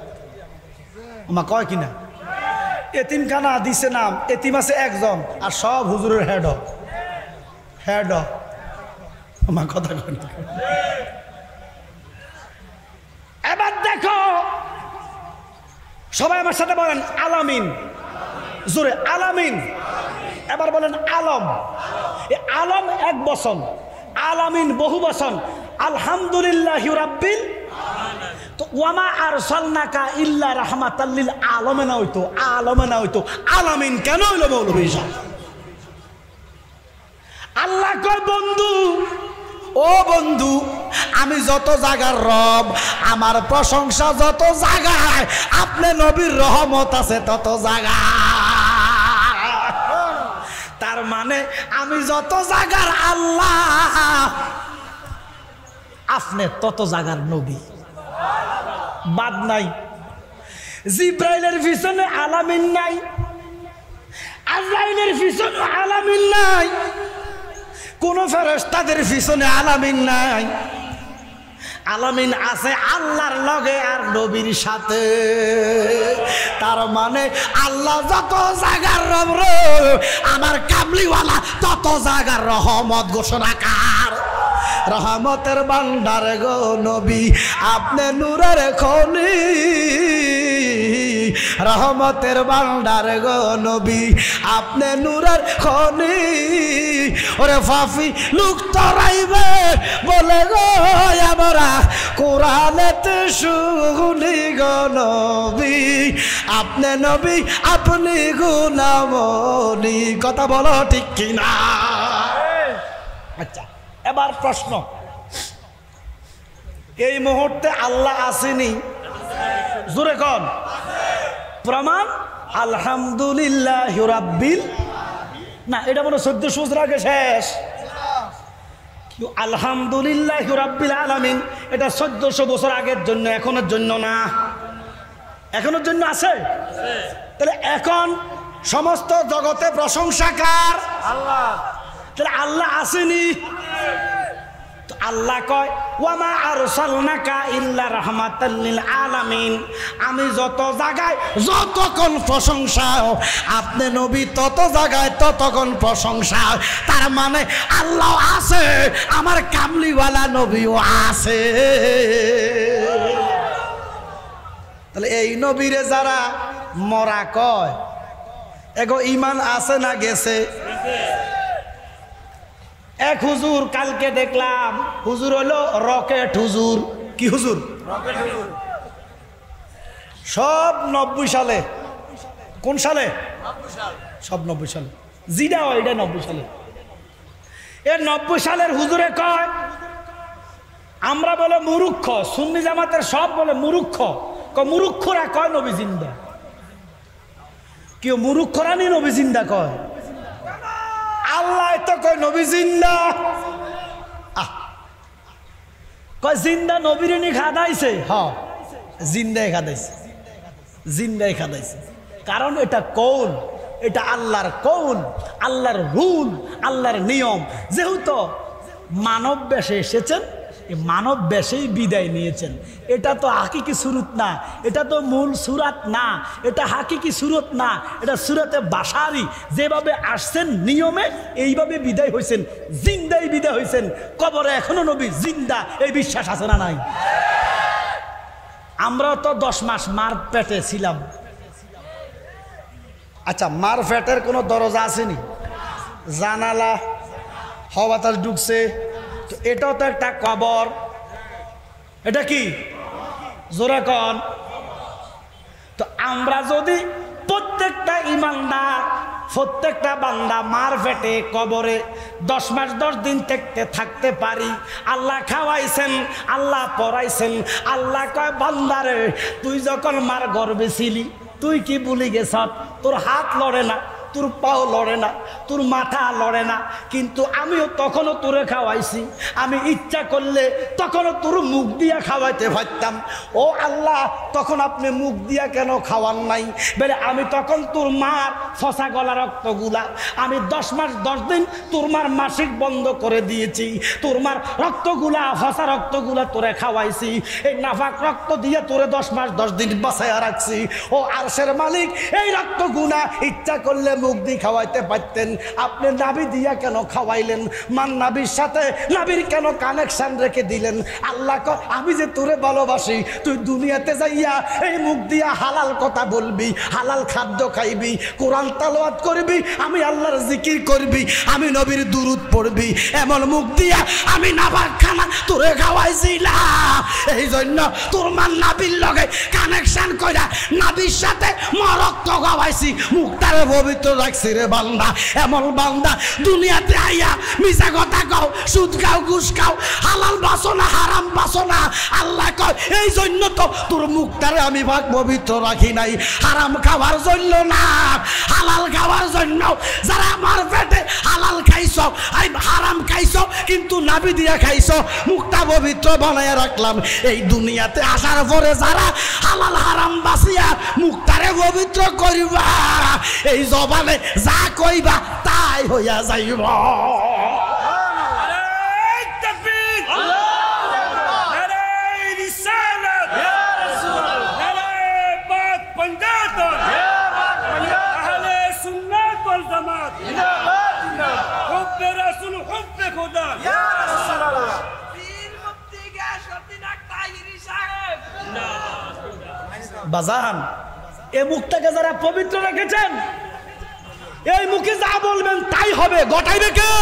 আমা কয় কিনা এতিমখানা দিছে নাম এতিম আছে একজন আর সব হুজুরের হেড আমার কথা কয় না। এবার দেখো সবাই আমার সাথে বলেন আলামিন জোরে আলামিন এবার বলেন আলম এই আলম এক বচন আলামিন বহু বচন আলহামদুলিল্লাহি রাব্বিল তো ওয়ামা আরসালনাকা ইল্লা রাহমাতাল লিল আলামিন হইতো আলামিন কেন হইলো মৌলভী সাহেব আল্লাহ কয় বন্ধু ও বন্ধু আমি যত জায়গার রব আমার প্রশংসা যত জায়গায় আপনি নবীর রহমত আছে তত জায়গায় তার মানে আমি যত জায়গার আল্লাহ আপনি তত জায়গার নবী বাদ নাই জিব্রাইলের পিছনে আলামিন নাই আজরাইলের পিছনে আলামিন নাই কোন ফেরেশতাদের পিছনে আলামিন নাই আলামিন আছে আল্লাহর লগে আর নবীর সাথে তার মানে আল্লাহ যত জায়গার রব রে আমার কামলিওয়ালা তত জায়গার রহমত ঘোষণাকার রহমতের ভান্ডার গো নবী আপনি নূরের খনি রহমতের ভান্ডার গো নবী আপনি নূরের খনি ওরে ফাফি লোক তরাইবে বলে গো আমরা কোরআনেতে শুনি গো নবী আপনি নবী আপনি গুলামনি কথা বলো ঠিক কিনা আচ্ছা এবার প্রশ্ন এই মুহূর্তে আল্লাহ আসেনি জোরে কোন প্রমাণ আলহামদুলিল্লাহি রাব্বিল না এটা মনে 1400 বছর আগে শেষ আলহামদুলিল্লাহি রাব্বিল আলামিন এটা 1400 বছর আগের জন্য এখনের জন্য না এখনের জন্য আছে তাহলে এখন সমস্ত জগতে প্রশংসা কার আল্লাহ তাহলে আল্লাহ আসেনি তো আল্লাহ কয় ওয়ামা আরসালনাকা ইল্লা রাহমাতাল লিল আলামিন আমি যত জায়গায় যতক্ষণ প্রশংসা আপনি নবী তত জায়গায় ততক্ষণ প্রশংসা তার মানে আল্লাহ আছে আমার কামলিওয়ালা নবীও আছে তাহলে এই নবীরে যারা মরা কয় এগো ঈমান আছে না গেছে এক হুজুর কালকে দেখলাম হুজুর হলো রকেট হুজুর কি হুজুর সব 90 সালে কোন সালে সব 90 সালে জিডা হয় এটা 90 সালে এর 90 সালের হুজুরে কয় আমরা বলে মুরুক্ষ সুন্নি জামাতের সব বলে মুরুক্ষ মুরুক্ষরা কয় নবী জিন্দা কেউ মুরুক্ষরা নি নবী জিন্দা কয় আল্লাহ তো কয় নবী জিন্দা কয় জিন্দা নবীরে নি খাদাইছে হ্যাঁ জিন্দাই খাদাইছে কারণ এটা কৌল এটা আল্লাহর কৌল আল্লাহর রুল আল্লাহর নিয়ম যেহেতু মানব বেশে এসেছেন এই মানব বেশেই বিদায় নিয়েছেন এটা তো হাকিকি সুরত না এটা তো মূল সুরাত না এটা হাকিকি সুরত না এটা সুরতে বাশারি যেভাবে আসছেন নিয়মে এইভাবে বিদায় হয়েছেন জিন্দাই বিদায় হয়েছেন কবরে এখনো নবী জিন্দা এই বিশ্বাস আছে না নাই আমরা তো 10 মাস মার পেটে ছিলাম আচ্ছা মার পেটের কোনো দরজা আসেনি জানালা হাওয়া বাতাস ঢুকছে তো এটাও তো একটা কবর এটা কি জোরে কোন তো আমরা যদি প্রত্যেকটা ঈমানদার প্রত্যেকটা বান্দা মার পেটে কবরে 10 মাস 10 দিন থাকতে পারি আল্লাহ খাওয়াইছেন আল্লাহ পড়াইছেন আল্লাহ কয় বান্দারে তুই যখন মার গর্ভে ছিলি তুই কি ভুলি গেছ তোর হাত লড়ে না তোর পাও লড়ে না, তোর মাথা লড়ে না, কিন্তু আমিও তখনও তোরে খাওয়াইছি। আমি ইচ্ছা করলে তখনও তোর মুখ দিয়া খাওয়াইতে পারতাম। ও আল্লাহ, তখন আপনি মুখ দিয়া কেন খাওয়ান নাই? বলে আমি তখন তোর মার ফসা গলা রক্তগুলা আমি 10 মাস 10 দিন তোর মার মাসিক বন্ধ করে দিয়েছি। তোর মার রক্তগুলা, ফসা রক্তগুলা তোরে খাওয়াইছি। এই নাফাক রক্ত দিয়ে তোরে 10 মাস 10 দিন বাঁচাইয়া রাখছি। ও আরশের মালিক, এই রক্তগুলা ইচ্ছা করলে মুখ দিয়ে খাওয়াইতে পারতেন, আপনি নাভি দিয়া কেন খাওয়াইলেন? মান নাভির সাথে নাভির কেন কানেকশন রেখে দিলেন? আল্লাহ কয় আমি যে তোরে ভালোবাসি, তুই দুনিয়াতে যাইয়া এই মুখ দিয়া হালাল কথা বলবি, হালাল খাদ্য খাইবি, কোরআন তালাওয়াত করবি, আমি আল্লাহর জিকির করবি, আমি নবীর দুরূদ পড়বি, এমন মুখ দিয়া আমি নাভার খানা তোরে খাওয়াইছিলাম। এই জন্য তোর মান নাভির লগে কানেকশন কইরা নাভির সাথে রক্ত খাওয়াইছি, মুখটারে পবিত্র রাখছি রে বান্দা। এমন বান্দা দুনিয়াতে আইয়া মিছা কথা কও, সুদ খাও, ঘুষ খাও, হালাল বাসো না, হারাম বাসো না। আল্লাহ কয় এই জন্য তো তোর মুখটারে আমি ভাগ পবিত্র রাখি নাই, হারাম খাওয়ার জন্য না, হালাল খাওয়ার জন্য। যারা আমার পেটে হালাল খাইছ, হারাম খাইছ, কিন্তু নাভি দিয়া খাইছ, মুখটা পবিত্র বানাইয়া রাখলাম। এই দুনিয়াতে আসার পরে যারা হালাল হারাম বাসিয়া মুখটারে পবিত্র করিবা, এই জবানে যা কইবা তাই হইয়া যাইব। বাজান, এই মুখটাকে যারা পবিত্র রেখেছেন, এই মুখে যা বলবেন তাই হবে, গটাইবে কে?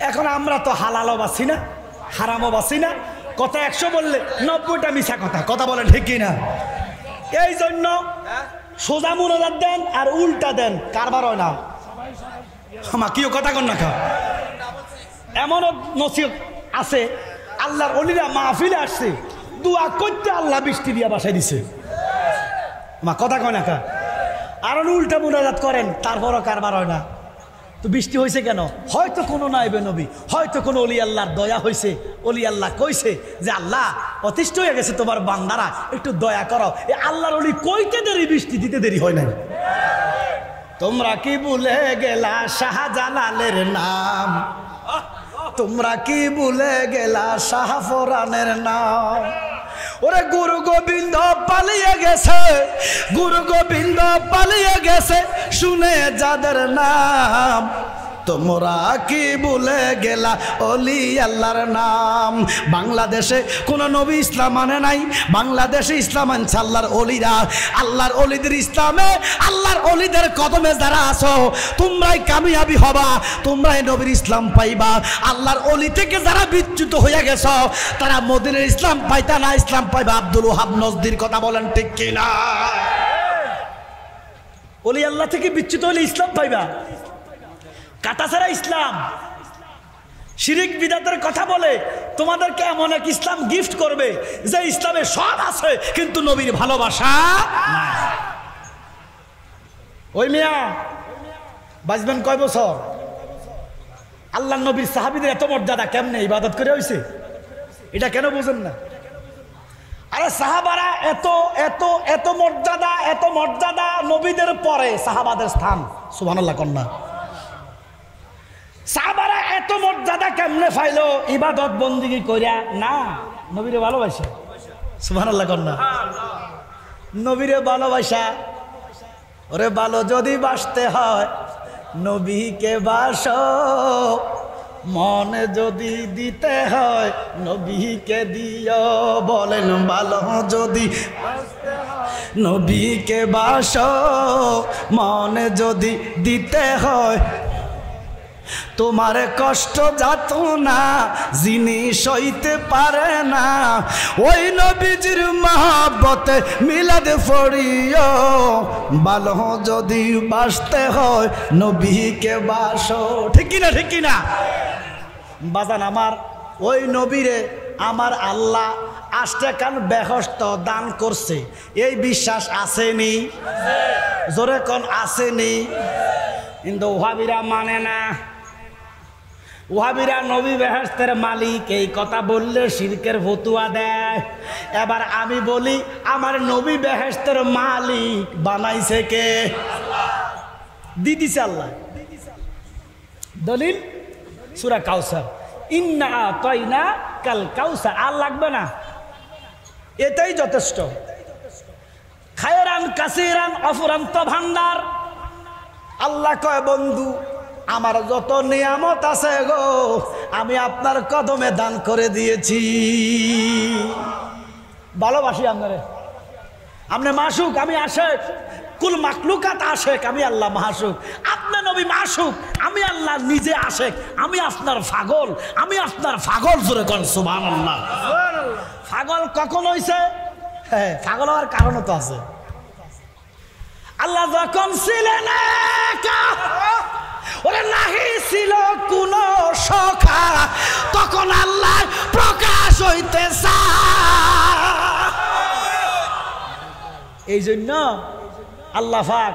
এখন আমরা তো হালালও বাসি না, হারামও বাসি না, কথা 100 বললে 90টা মিছা কথা, কথা বলে ঠিক কিনা? এই জন্য সোজা মুনাজাত দেন আর উল্টা দেন, কারবার হয় না। আমা কিও কথা কন না খা। এমনও নসিহত আছে, আল্লাহর ওলিরা মাহফিলে আসছে, দোয়া করতে আল্লাহ বৃষ্টি দিয়া বাসায় দিছে। মা কথা কয় না কা। আর উল্টা মুনাজাত করেন, তারপরও কারবার হয় না। তো বৃষ্টি হয়েছে কেন? হয়তো কোনো নাইবে নবী, হয়তো কোনো অলি আল্লাহর দয়া হয়েছে। অলি আল্লাহ কইছে যে আল্লাহ অতিষ্ঠ হয়ে গেছে তোমার বান্দারা, একটু দয়া করো। এই আল্লাহর অলি কইতে দেরি, বৃষ্টি দিতে দেরি হয় না। তোমরা কি ভুলে গেলা শাহজালালের নাম? তোমরা কি ভুলে গেলা শাহফরানের নাম? ওরে গুরু গোবিন্দ পালিয়ে গেছে, গুরু গোবিন্দ পালিয়ে গেছে, শুনে যাদের নাম। তোমরা কি ভুলে গেলা অলি আল্লাহর নাম? বাংলাদেশে কোনো নবী ইসলাম মানে নাই, বাংলাদেশে ইসলাম আনছে আল্লাহর অলিরা। আল্লাহর অলিদের ইসলামে, আল্লাহর অলিদের কদমে যারা আছো, তোমরাই কামিয়াবি হবা, তোমরাই নবীর ইসলাম পাইবা। আল্লাহর অলি থেকে যারা বিচ্যুত হয়ে গেছ, তারা মদিনার ইসলাম পাইতা না, ইসলাম পাইবা আব্দুল ওহাব নজদির। কথা বলেন ঠিক কিনা? অলি আল্লাহ থেকে বিচ্যুত হলে ইসলাম পাইবা, কাটাছাড়া ইসলাম। শিরিক বিদাতের কথা বলে তোমাদেরকে এমন এক ইসলাম গিফট করবে যে ইসলামে সব আছে কিন্তু নবীর ভালোবাসা নাই। ওই মিয়া বাঁচবেন কয় বছর? আল্লাহ নবীর সাহাবীদের এত মর্যাদা কেমনে ইবাদত করে হইছে, এটা কেন বুঝেন না? আরে সাহাবারা এত এত এত মর্যাদা, এত মর্যাদা, নবীদের পরে সাহাবাদের স্থান। সুবহানাল্লাহ কন্যা। সাহাবারা এত মর্যাদা কেমনে পাইলো? ইবাদত বন্দিগি কইরা না, নবীরে ভালোবাসা। সুবহানাল্লাহ কন্যা। নবীরে ভালোবাসা। ওরে ভালো যদি বাসতে হয় নবীকে বাসো, মনে যদি দিতে হয় নবীকে দিও। বলেন ভালো যদি নবীকে বাসো, মনে যদি দিতে হয়। তোমার কষ্ট যাত না যিনি সইতে পারে না, ওই নবীজির মহব্বতে মিলাদ পড়িও। ভালো যদি বাসতে হয় নবীকে বাসো। ঠিক কিনা? ঠিক কিনা? বাজান আমার, ওই নবীরে আমার আল্লাহ আষ্টে কান বেহস্ত দান করছে, এই বিশ্বাস আসেনি? জোরে কোন আসেনি? কিন্তু ওহাবিরা মানে না। ওহাবিরা নবী বেহেশতের মালিক এই কথা বললে শিরকের ফতুয়া দেয়। এবার আমি বলি, আমার নবী বেহেশতের মালিক বানাইছে কে? দিদিছে আল্লাহ। দলিল সূরা কাউসার, ইন্না আতাইনা কাল কাউসার। আর লাগবে না, এটাই যথেষ্ট। খায়রান কাসিরান অফুরান্ত ভান্ডার। আল্লাহ কয়, বন্ধু আমার যত নিয়ামত আছে গো, আমি আপনার কদমে দান করে দিয়েছি। ভালোবাসি আপনারে, আপনি মাসুক, আমি আশেক। কুল মাকলুকাত আশেক, আমি আল্লাহ মাসুক। আপনি নবী মাসুক, আমি আল্লাহ নিজে আশেক। আমি আপনার পাগল, আমি আপনার পাগল। জোরে কোন সুবহানাল্লাহ। পাগল কখন হইছে? হ্যাঁ, পাগল হওয়ার কারণও তো আছে। আল্লাহ যখন ছিলেন একা, ওরে নাহি ছিল কোন সখা, তখন আল্লাহ প্রকাশ হইতে চায়। এই জন্য আল্লাহ পাক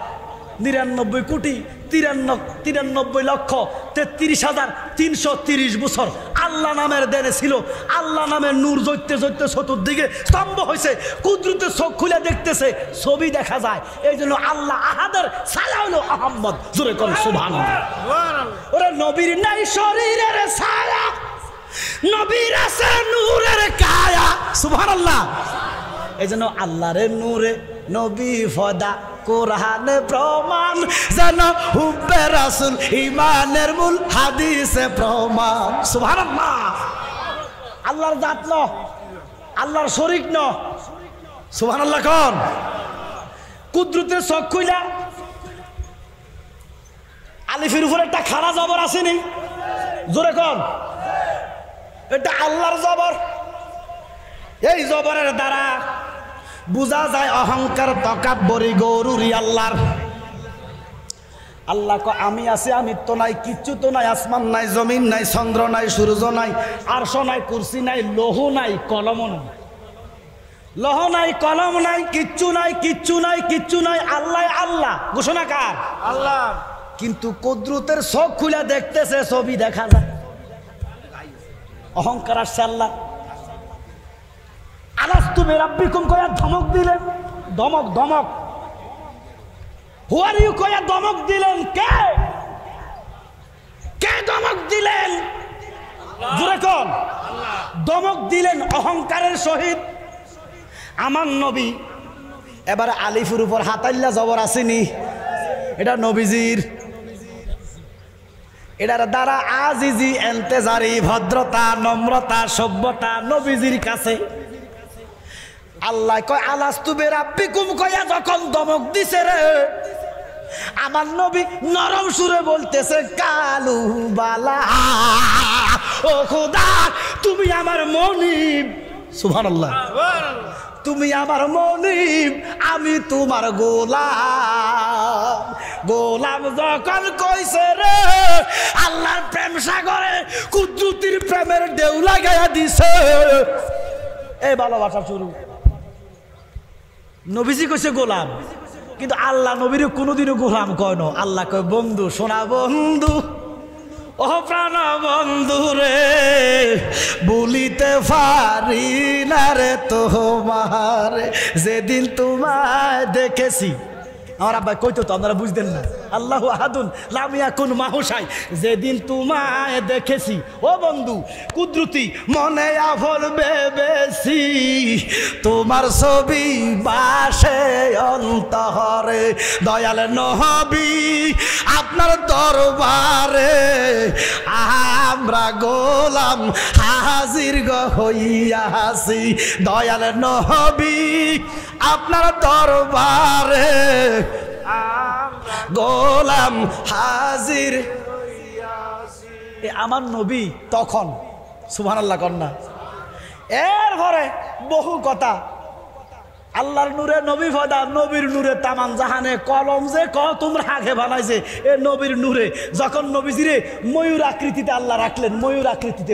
99,93,33,330 বছর আল্লাহ নামের দেনে ছিল। আল্লাহ নামের নূর জ্বলতে জ্বলতে চতুর্দিকে স্তম্ভ হয়েছে। কুদরতের চোখ খুলে দেখতেছে, ছবি দেখা যায়। এই জন্য আল্লাহ আহাদের ছায়া হলো আহম্মদ। জোরে কোন সুবহানাল্লাহ। ওরে নবীর নাই শরীরের ছায়া, নবীর আছে নূরের কায়া। সুবহানাল্লাহ। এই জন্য আল্লাহরে নূরে নবী ফদা, কোরআনে প্রমাণ যেন হুব্বে রাসূল, ঈমানের মূল হাদিসে প্রমাণ। সুবহানাল্লাহ। আল্লাহর জাত ন, আল্লাহর শরীক ন। সুবহানাল্লাহ কোন। কুদরতের চোখ খুইলা আলিফের উপর একটা খাড়া জবর আসেনি? জোরে কোন। এটা আল্লাহর জবর। এই জবরের দ্বারা বুঝা যায় অহংকার তকাব্বরি গরুরি আল্লাহর। আল্লাহ কয়, আমি আছি, আমি তো নাই, কিচ্ছু তো নাই। আসমান নাই, জমিন নাই, চন্দ্র নাই, সূর্য নাই, আরশ নাই, কুরসি নাই, লৌহ নাই, কলম নাই। লৌহ নাই, কলম নাই, কিচ্ছু নাই, কিচ্ছু নাই, কিচ্ছু নাই। আল্লাহ আল্লাহ। ঘোষণা কার? আল্লাহ। কিন্তু কুদরতের চোখ খুলে দেখতেছে, ছবি দেখা যায়। অহংকার আসছে আল্লাহ। আলাস্তু বিরাব্বিকুম কয়া ধমক দিলেন। ধমক ধমক। হু আর ইউ কয়া ধমক দিলেন। কে কে ধমক দিলেন? জোরে কোন। ধমক দিলেন অহংকারের সহিত আমার নবী। এবার আলিফের উপর হাতাইল্লা জবর আসেনি? এটা নবীজির। এটার দ্বারা আজিজি, এন্তেজারি, ভদ্রতা, নম্রতা, সভ্যতা নবীজির কাছে। আল্লাহ কয়, আলাস্তু বিরাব্বিকুম কয়া যখন ধমক দিছে রে, আমার নবী নরম সুরে বলতেছে, কালু বালা, ও খোদা তুমি আমার মনিব। সুবহানাল্লাহ। তুমি আমার মনিব, আমি তোমার গোলাম। গোলাম যখন কইছে রে, আল্লাহর প্রেম সাগরে কুদরতির প্রেমের ঢেউ লাগাইয়া দিছে। এই ভালোবাসা শুরু। নবীজি কইছে গোলাম, কিন্তু আল্লাহ নবীর কোনোদিনও গোলাম কয় না। আল্লাহ কয় বন্ধু, সোনা বন্ধু, ও প্রাণ বন্ধু রে, বলিতে পারি না রে তোমার, যেদিন তোমায় দেখেছি। আমার আব্বা কইতো তো, আপনারা বুঝতেন না। আল্লাহু আহাদুন লাম ইয়াকুন মাহু শাই। যেদিন তোমায় দেখেছি ও বন্ধু কুদরতি, মনে আফল ভেবেছি, তোমার ছবি বাসে অন্তরে। দয়াল নবী আপনার দরবারে আমরা গোলাম হাজির হইয়াছি। দয়াল নবী আপনার দরবারে গোলাম হাজির। আমার নবী তখন, সুবহানাল্লাহ কন্যা। এরপরে বহু কথা আল্লাহর নূরে নবী ফদা, নবীর নূরে তামান জাহানে কলম যে ক তোমরা আগে বানাইছে এ নবীর নূরে। যখন নবীজিরে ময়ূর আকৃতিতে আল্লাহ রাখলেন,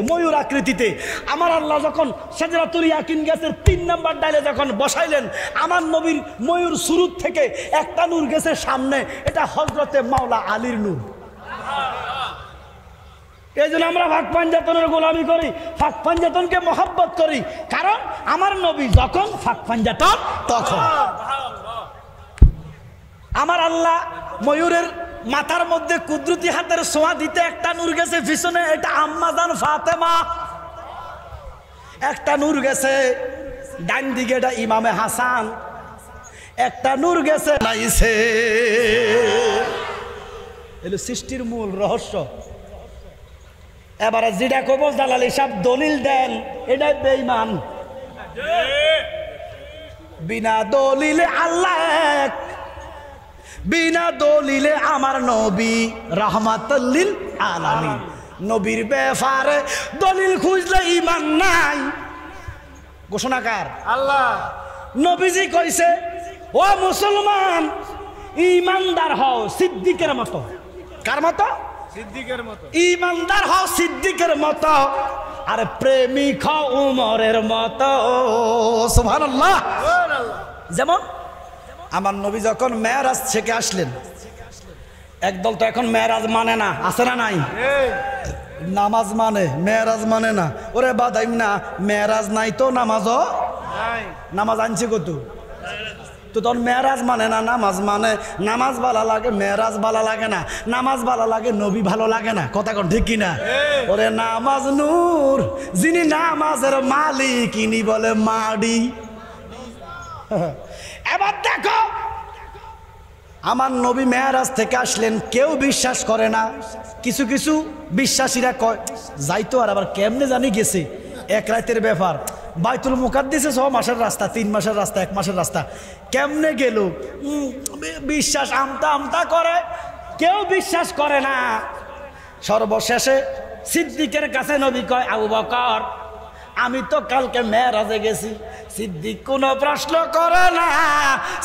ময়ূর আকৃতিতে আমার আল্লাহ যখন সিদরাতুল ইয়াকিন গাছের 3 নাম্বার ডালে যখন বসাইলেন, আমার নবীর ময়ূর সুরুত থেকে একটা নূর গেছে সামনে, এটা হযরতে মাওলা আলীর নূর। এই জন্য আমরা ফাঁক পাঞ্জাতনের গোলামি করি, ফাঁক পাঞ্জাতনকে মহব্বত করি, কারণ আমার নবী যখন ফাঁক পাঞ্জাতন তখন। আমার আল্লাহ ময়ূরের মাথার মধ্যে কুদরতি হাতের ছোঁয়া দিতে একটা নূর গেছে পিছনে, এটা আম্মা জান ফাতেমা। একটা নূর গেছে ডান দিকে, এটা ইমামে হাসান। একটা নূর গেছে লাইছে। এলো সৃষ্টির মূল রহস্য। এবারে যেটা কবজ দালাল হিসাব দলিল দেন, এটাই বেঈমান। বিনা দলিলে আল্লাহ এক, বিনা দলিলে আমার নবী রাহমাতুল লিল আলামিন। নবীর ব্যাপারে দলিল খুঁজলে ঈমান নাই। ঘোষণাকার আল্লাহ। নবীজি কইছে, ও মুসলমান ঈমানদার হও সিদ্দিকের মতো। কার মতো? সিদ্দিকের মতো। ঈমানদার হও সিদ্দিকের মতো, আর প্রেমিক হও উমরের মতো। সুবহানাল্লাহ। যেমন আমার নবী যখন মেরাজ থেকে আসলেন, একদল তো এখন মেরাজ মানে না, আছে না নাই? নামাজ মানে, মেরাজ মানে না। ওরে বাদাইম না, মেরাজ নাই তো নামাজও নাই। নামাজ আনছে কত তো তখন মেরাজ মানে না, নামাজ মানে। নামাজ ভালো লাগে, মেরাজ ভালো লাগে না। নামাজ ভালো লাগে, নবী ভালো লাগে না। কথা কোন ঠিক কিনা? ওরে নামাজ নূর, যিনি নামাজের মালিক ইনি বলে মাডি। এবার দেখো আমার নবী মেরাজ থেকে আসলেন, কেউ বিশ্বাস করে না। কিছু কিছু বিশ্বাসীরা কয় যাইতো, আর আবার কেমনে জানি গেছে, এক রাতের ব্যাপার। বাইতুল মুকাদ্দিসে 6 মাসের রাস্তা, 3 মাসের রাস্তা, 1 মাসের রাস্তা, কেমনে গেল? বিশ্বাস আমতা আমতা করে, কেউ বিশ্বাস করে না। সর্বশেষে সিদ্দিকের কাছে নবী কয়, আবু বকর আমি তো কালকে মেরাজে গেছি। সিদ্দিক কোনো প্রশ্ন করে না।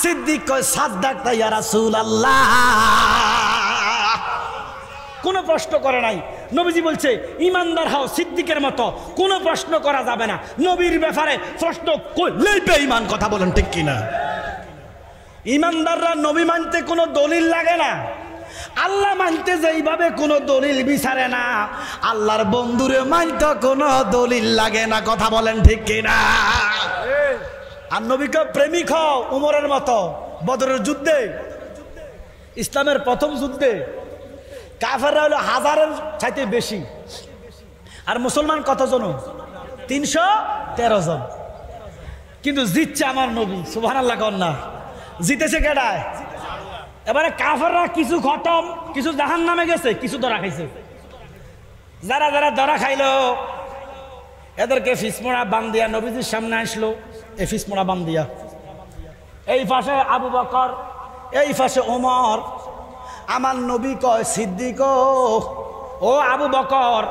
সিদ্দিক কয় সাদ্দাকতা ইয়া রাসূলুল্লাহ, কোনো প্রশ্ন করে নাই। নবীজি বলছে ইমানদার হও সিদ্দিকের মতো, কোনো প্রশ্ন করা যাবে না। নবীর ব্যাপারে প্রশ্ন করলেই বেঈমান। কথা বলেন ঠিক কিনা? ইমানদাররা নবী মানতে কোনো দলিল লাগে না, আল্লাহ মানতে যেইভাবে কোনো দলিল বিচারে না, আল্লাহর বন্ধুরে মানতে কোনো দলিল লাগে না। কথা বলেন ঠিক কিনা? আর নবীকে প্রেমিক হও উমরের মতো। বদরের যুদ্ধে, ইসলামের প্রথম যুদ্ধে কাফেররা হলো 1000-এর চাইতে বেশি, আর মুসলমান কতজন? 313 জন। কিন্তু জিতছে আমার নবী। সুবহানাল্লাহ কন্যা। জিতেছে কেডায়? এবারে কাফেররা কিছু খতম, কিছু জাহান্নামে গেছে, কিছু ধরা খাইছে। যারা যারা ধরা খাইলো এদেরকে ফিসমোড়া বান্ধিয়া নবীজির সামনে আসলো। এই ফিসমোড়া বান্ধিয়া এই পাশে আবু বকর, এই পাশে ওমর। আমার নবী কয় সিদ্দিক ও আবু বকর,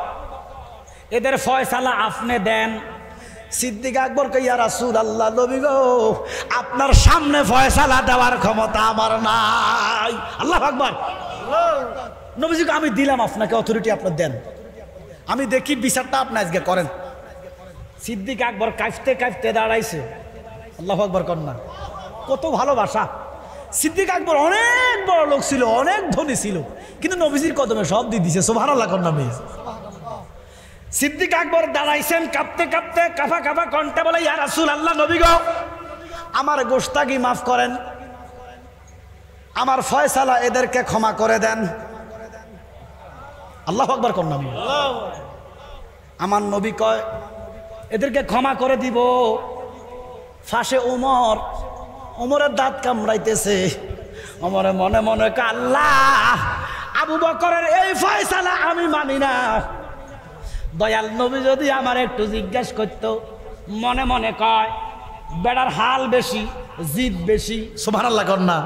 এদের ফয়সালা আপনি দেন। সিদ্দিক আকবর কই, ইয়া রাসূলুল্লাহ, নবী গো আপনার সামনে ফয়সালা দেওয়ার ক্ষমতা আমার নাই। আল্লাহু আকবার। নবীজি আমি দিলাম আপনাকে অথরিটি, আপনি দেন, আমি দেখি বিচারটা আপনি আজকে করেন। সিদ্দিক আকবর কাঁপতে কাঁপতে দাঁড়াইছে। আল্লাহু আকবার কন্যা। কত ভালোবাসা। সিদ্দিক আকবর অনেক বড় লোক ছিল, অনেক ধনী ছিল, কিন্তু নবীজির কদমে সব দিয়ে দিছে। সুবহানাল্লাহ কন্যা। সিদ্দিক আকবর দাঁড়াইছেন কাঁপতে কাঁপতে, কাফা কাফা কণ্ঠে বলে, ইয়া রাসূলুল্লাহ, নবী গো আমার গোশতাগি মাফ করেন, আমার ফয়সালা এদেরকে ক্ষমা করে দেন। আল্লাহু আকবার কন্যা। আমার নবী কয় এদেরকে ক্ষমা করে দিব। ফাঁসে ওমর, ওমরের দাঁত কামড়াইতেছে। ওমরে মনে মনে কয়, আল্লাহ আবু বকরের এই ফয়সালা আমি মানি না। দয়াল নবী যদি আমার একটু জিজ্ঞাসা করতো। মনে মনে কয় বেড়ার হাল বেশি, জিদ বেশি। সুবহানাল্লাহ কন্যা।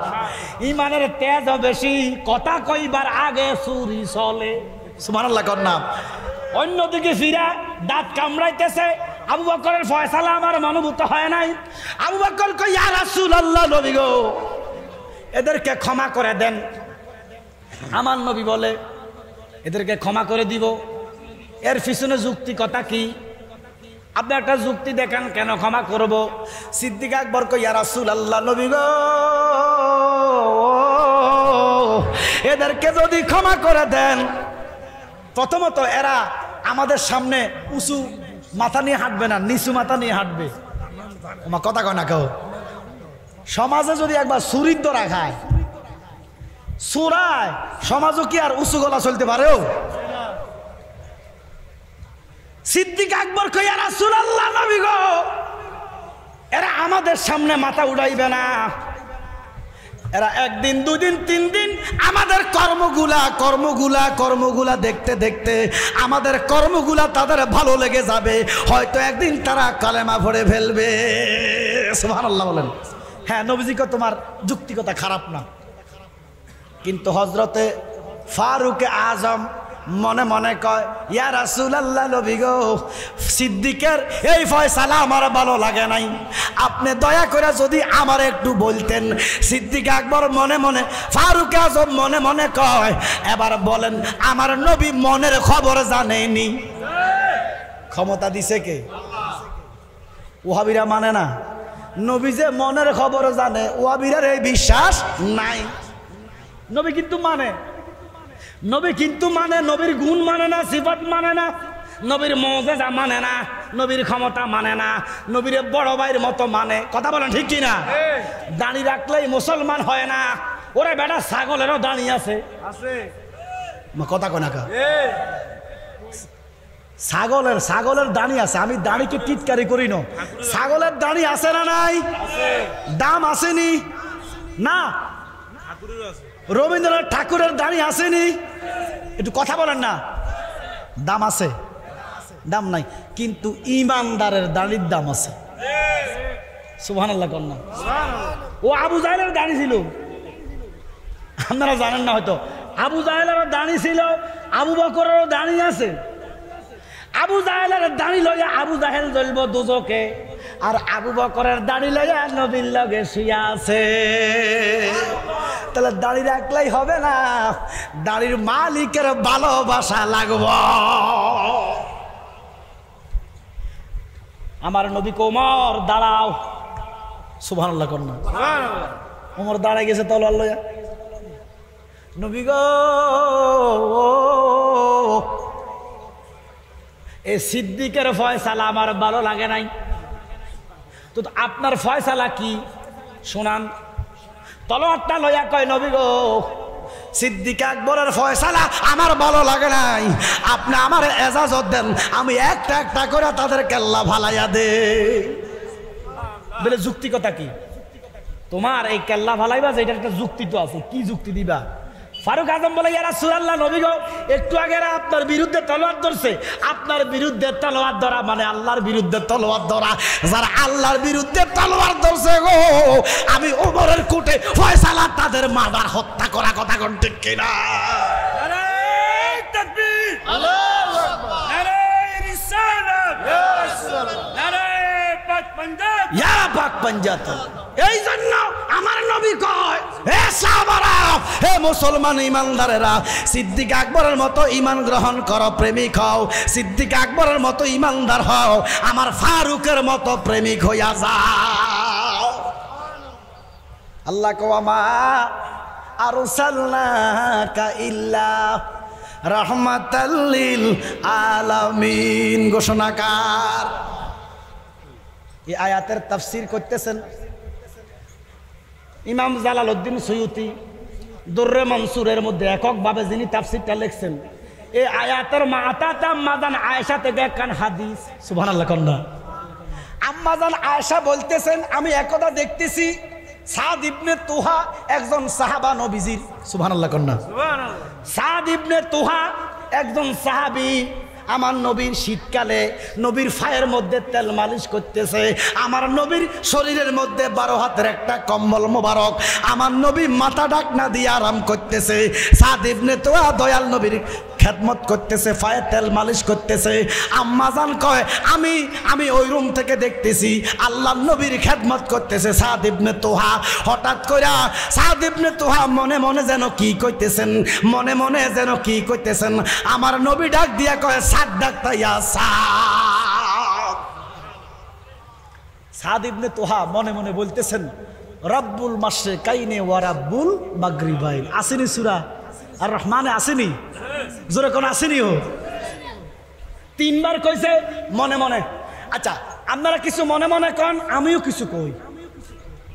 ইমানের তেজও বেশি, কথা কইবার আগে চুরি চলে। সুবহানাল্লাহ কন্যা। অন্যদিকে ফিরা দাঁত কামড়াইতেছে, আবু বকরের ফয়সালা আমার মনোভূত হয় নাই। আবু বকর কই ইয়া রাসূলুল্লাহ, নবী গো এদেরকে ক্ষমা করে দেন। আমার নবী বলে এদেরকে ক্ষমা করে দিব। এর পিছনে যুক্তি কথা কি? আপনি একটা যুক্তি দেখান কেন ক্ষমা করব। সিদ্দিক আকবর কই ইয়া রাসূলুল্লাহ, নবী গো এদেরকে যদি ক্ষমা করে দেন, প্রথমত এরা আমাদের সামনে উঁচু মাথা নিয়ে হাঁটবে না, নিচু মাথা নিয়ে হাঁটবে। আমার কথা কয় না কেউ। সমাজে যদি একবার চুরির ধরা খায়, চোরায়, সমাজও কি আর উঁচু গলা চলতে পারেও? সিদ্দিক আকবর কই ইয়া রাসূলুল্লাহ, নবী গো এরা আমাদের সামনে মাথা উড়াইবে না। এরা একদিন, দুদিন, 3 দিন আমাদের কর্মগুলা দেখতে দেখতে আমাদের কর্মগুলা তাদের ভালো লেগে যাবে। হয়তো একদিন তারা কালেমা পড়ে ফেলবে। সুবহানাল্লাহ বলেন। হ্যাঁ, নবীজিকে তোমার যুক্তিকতা খারাপ না, কিন্তু হযরতে ফারুক আজম মনে মনে কয় ইয়া রাসূলুল্লাহ, নবী গো সিদ্দিকের এই ফয়সালা আমার ভালো লাগে নাই, আপনি দয়া করে যদি আমার একটু বলতেন। সিদ্দিক আকবর মনে মনে, ফারুক আজম মনে মনে কয় এবার বলেন আমার নবী মনের খবর জানেনি। ক্ষমতা দিছে কে? ওয়াহাবিরা মানে না নবী যে মনের খবর জানে, ওয়াহাবিরার এই বিশ্বাস নাই। নবী কিন্তু মানে, নবীর গুণ মানে না, সিফাত মানে না, নবীর মুজিজা মানে না, নবীর ক্ষমতা মানে না, নবীর বড় ভাইয়ের মতো মানে। কথা বলেন ঠিক কি না? দাঁড়ি রাখলেই মুসলমান হয় না। ওরে বেটা, ছাগলেরও দাঁড়ি আছে। কথা কয় না কা? ছাগলের দাঁড়ি আছে। আমি দাঁড়িকে টিটকারি করি না। ছাগলের দাঁড়ি আছে না নাই? দাম আসেনি না? রবীন্দ্রনাথ ঠাকুরের দাঁড়ি আসেনি? একটু কথা বলেন না। দাম আছে? দাম নাই, কিন্তু ইমানদারের দাঁড়ির দাম আছে। সুবহানাল্লাহ কন্যা। ও আবু জাহেলের দাঁড়ি ছিল, আপনারা জানেন না হয়তো। আবু জাহেলেরও দাঁড়ি ছিল, আবু বকরেরও দাঁড়ি আছে। আবু জাহেলের দাঁড়ি লইয়া আবু জাহেল জ্বলব দোজকে, আর আবু বকরের দাঁড়ি লইয়া নবীর লগে শুইয়া আছে। তাহলে দাঁড়ি রাখলেই হবে না, দাঁড়ির মালিকের ভালোবাসা লাগব। আমার নবী ওমর দাঁড়াও। সুবহানাল্লাহ কন্যা। ওমর দাঁড়ায় গেছে তলোয়ার লইয়া। নবী গো এই সিদ্দিকের ফয়সালা আমার ভালো লাগে নাই, তো আপনার ফয়সালা কি শোনান। তলোয়ারটা লইয়া কয় নবী গো সিদ্দিক আকবরের ফয়সালা আমার ভালো লাগে নাই, আপনি আমার এজাজত দেন, আমি একটা একটা করে তাদের কেল্লা ফালাইয়া দে। বলে যুক্তি কথা কি তোমার? এই কেল্লা ফালাইবা যে এটার একটা যুক্তি তো আছে, কি যুক্তি দিবা? ফারুক আজম বলে ইয়া রাসূলুল্লাহ, নবী গো একটু আগে আপনার বিরুদ্ধে তলোয়ার ধরছে। আপনার বিরুদ্ধে তলোয়ার ধরা মানে আল্লাহর বিরুদ্ধে তলোয়ার ধরা। যারা আল্লাহর বিরুদ্ধে তলোয়ার ধরছে গো, আমি ওমরের কোর্টে ফয়সালা তাদের মার্ডার, হত্যা করা। কথা কোন ঠিক কিনা? নারে তাকবীর, আল্লাহু আকবার, নারে রিসালাত, ইয়া রাসূলুল্লাহ, নারে পাক পাঞ্জাত, ইয়া পাক পাঞ্জাত। এই জন্য আমার নবী কয় হে সাহাবারা, হে মুসলমান ইমানদারেরা, সিদ্দিক আকবরের মতো ইমান গ্রহণ করো, প্রেমিক হও। সিদ্দিক আকবরের মতো ইমানদার হও, আমার ফারুকের মতো প্রেমিক হইয়া যাও। আল্লাহ কওয়ামা আরসালনাকা ইল্লা রাহমাতাল লিল আলামিন ঘোষণাকার। এই আয়াতের তাফসীর করতেছেন ইমাম জালালউদ্দিন সুয়ুতি দুররে মনসুরের মধ্যে এককভাবে যিনি তাফসীরটা লিখছেন। এই আয়াতের মাতাতা আম্মাজান আয়েশা থেকে একখান হাদিস। সুবহানাল্লাহ কন্যা। আম্মাজান আয়েশা বলতেছেন আমি একদা দেখতেছি সাদ ইবনে তুহা একজন সাহাবা নবীজির। সুবহানাল্লাহ কন্যা। সুবহানাল্লাহ। সাদ ইবনে তুহা একজন সাহাবী আমার নবীর শীতকালে নবীর ফায়ের মধ্যে তেল মালিশ করতেছে। আমার নবীর শরীরের মধ্যে 12 হাতের একটা কম্বল মোবারক, আমার নবী মাথা ঢাকনা দিয়ে আরাম করতেছে। সাদ ইবনে তুহা দয়াল নবীর খেদমত করতেছে, পায়ে তেল মালিশ করতেছে। আম্মা জান কয় আমি ওই রুম থেকে দেখতেছি আল্লাহর নবীর খেদমত করতেছে সাদ ইবনে তোহা। হঠাৎ করে সাদ ইবনে তোহা মনে মনে যেন কি কইতেছেন, মনে মনে যেন কি কইতেছেন। আমার নবী ডাক দিয়া কয় সাদ ডাক্তার ইয়া সাদ। সাদ ইবনে তোহা মনে মনে বলতেছেন রব্বুল মাশরিকাইনি ওয়া রব্বুল মাগরিবাইন। আসেনি সূরা আর রহমানে আসেনি? জোরে কোন আসেনি? ও তিনবার কইছে মনে মনে। আচ্ছা আপনারা কিছু মনে মনে কন, আমিও কিছু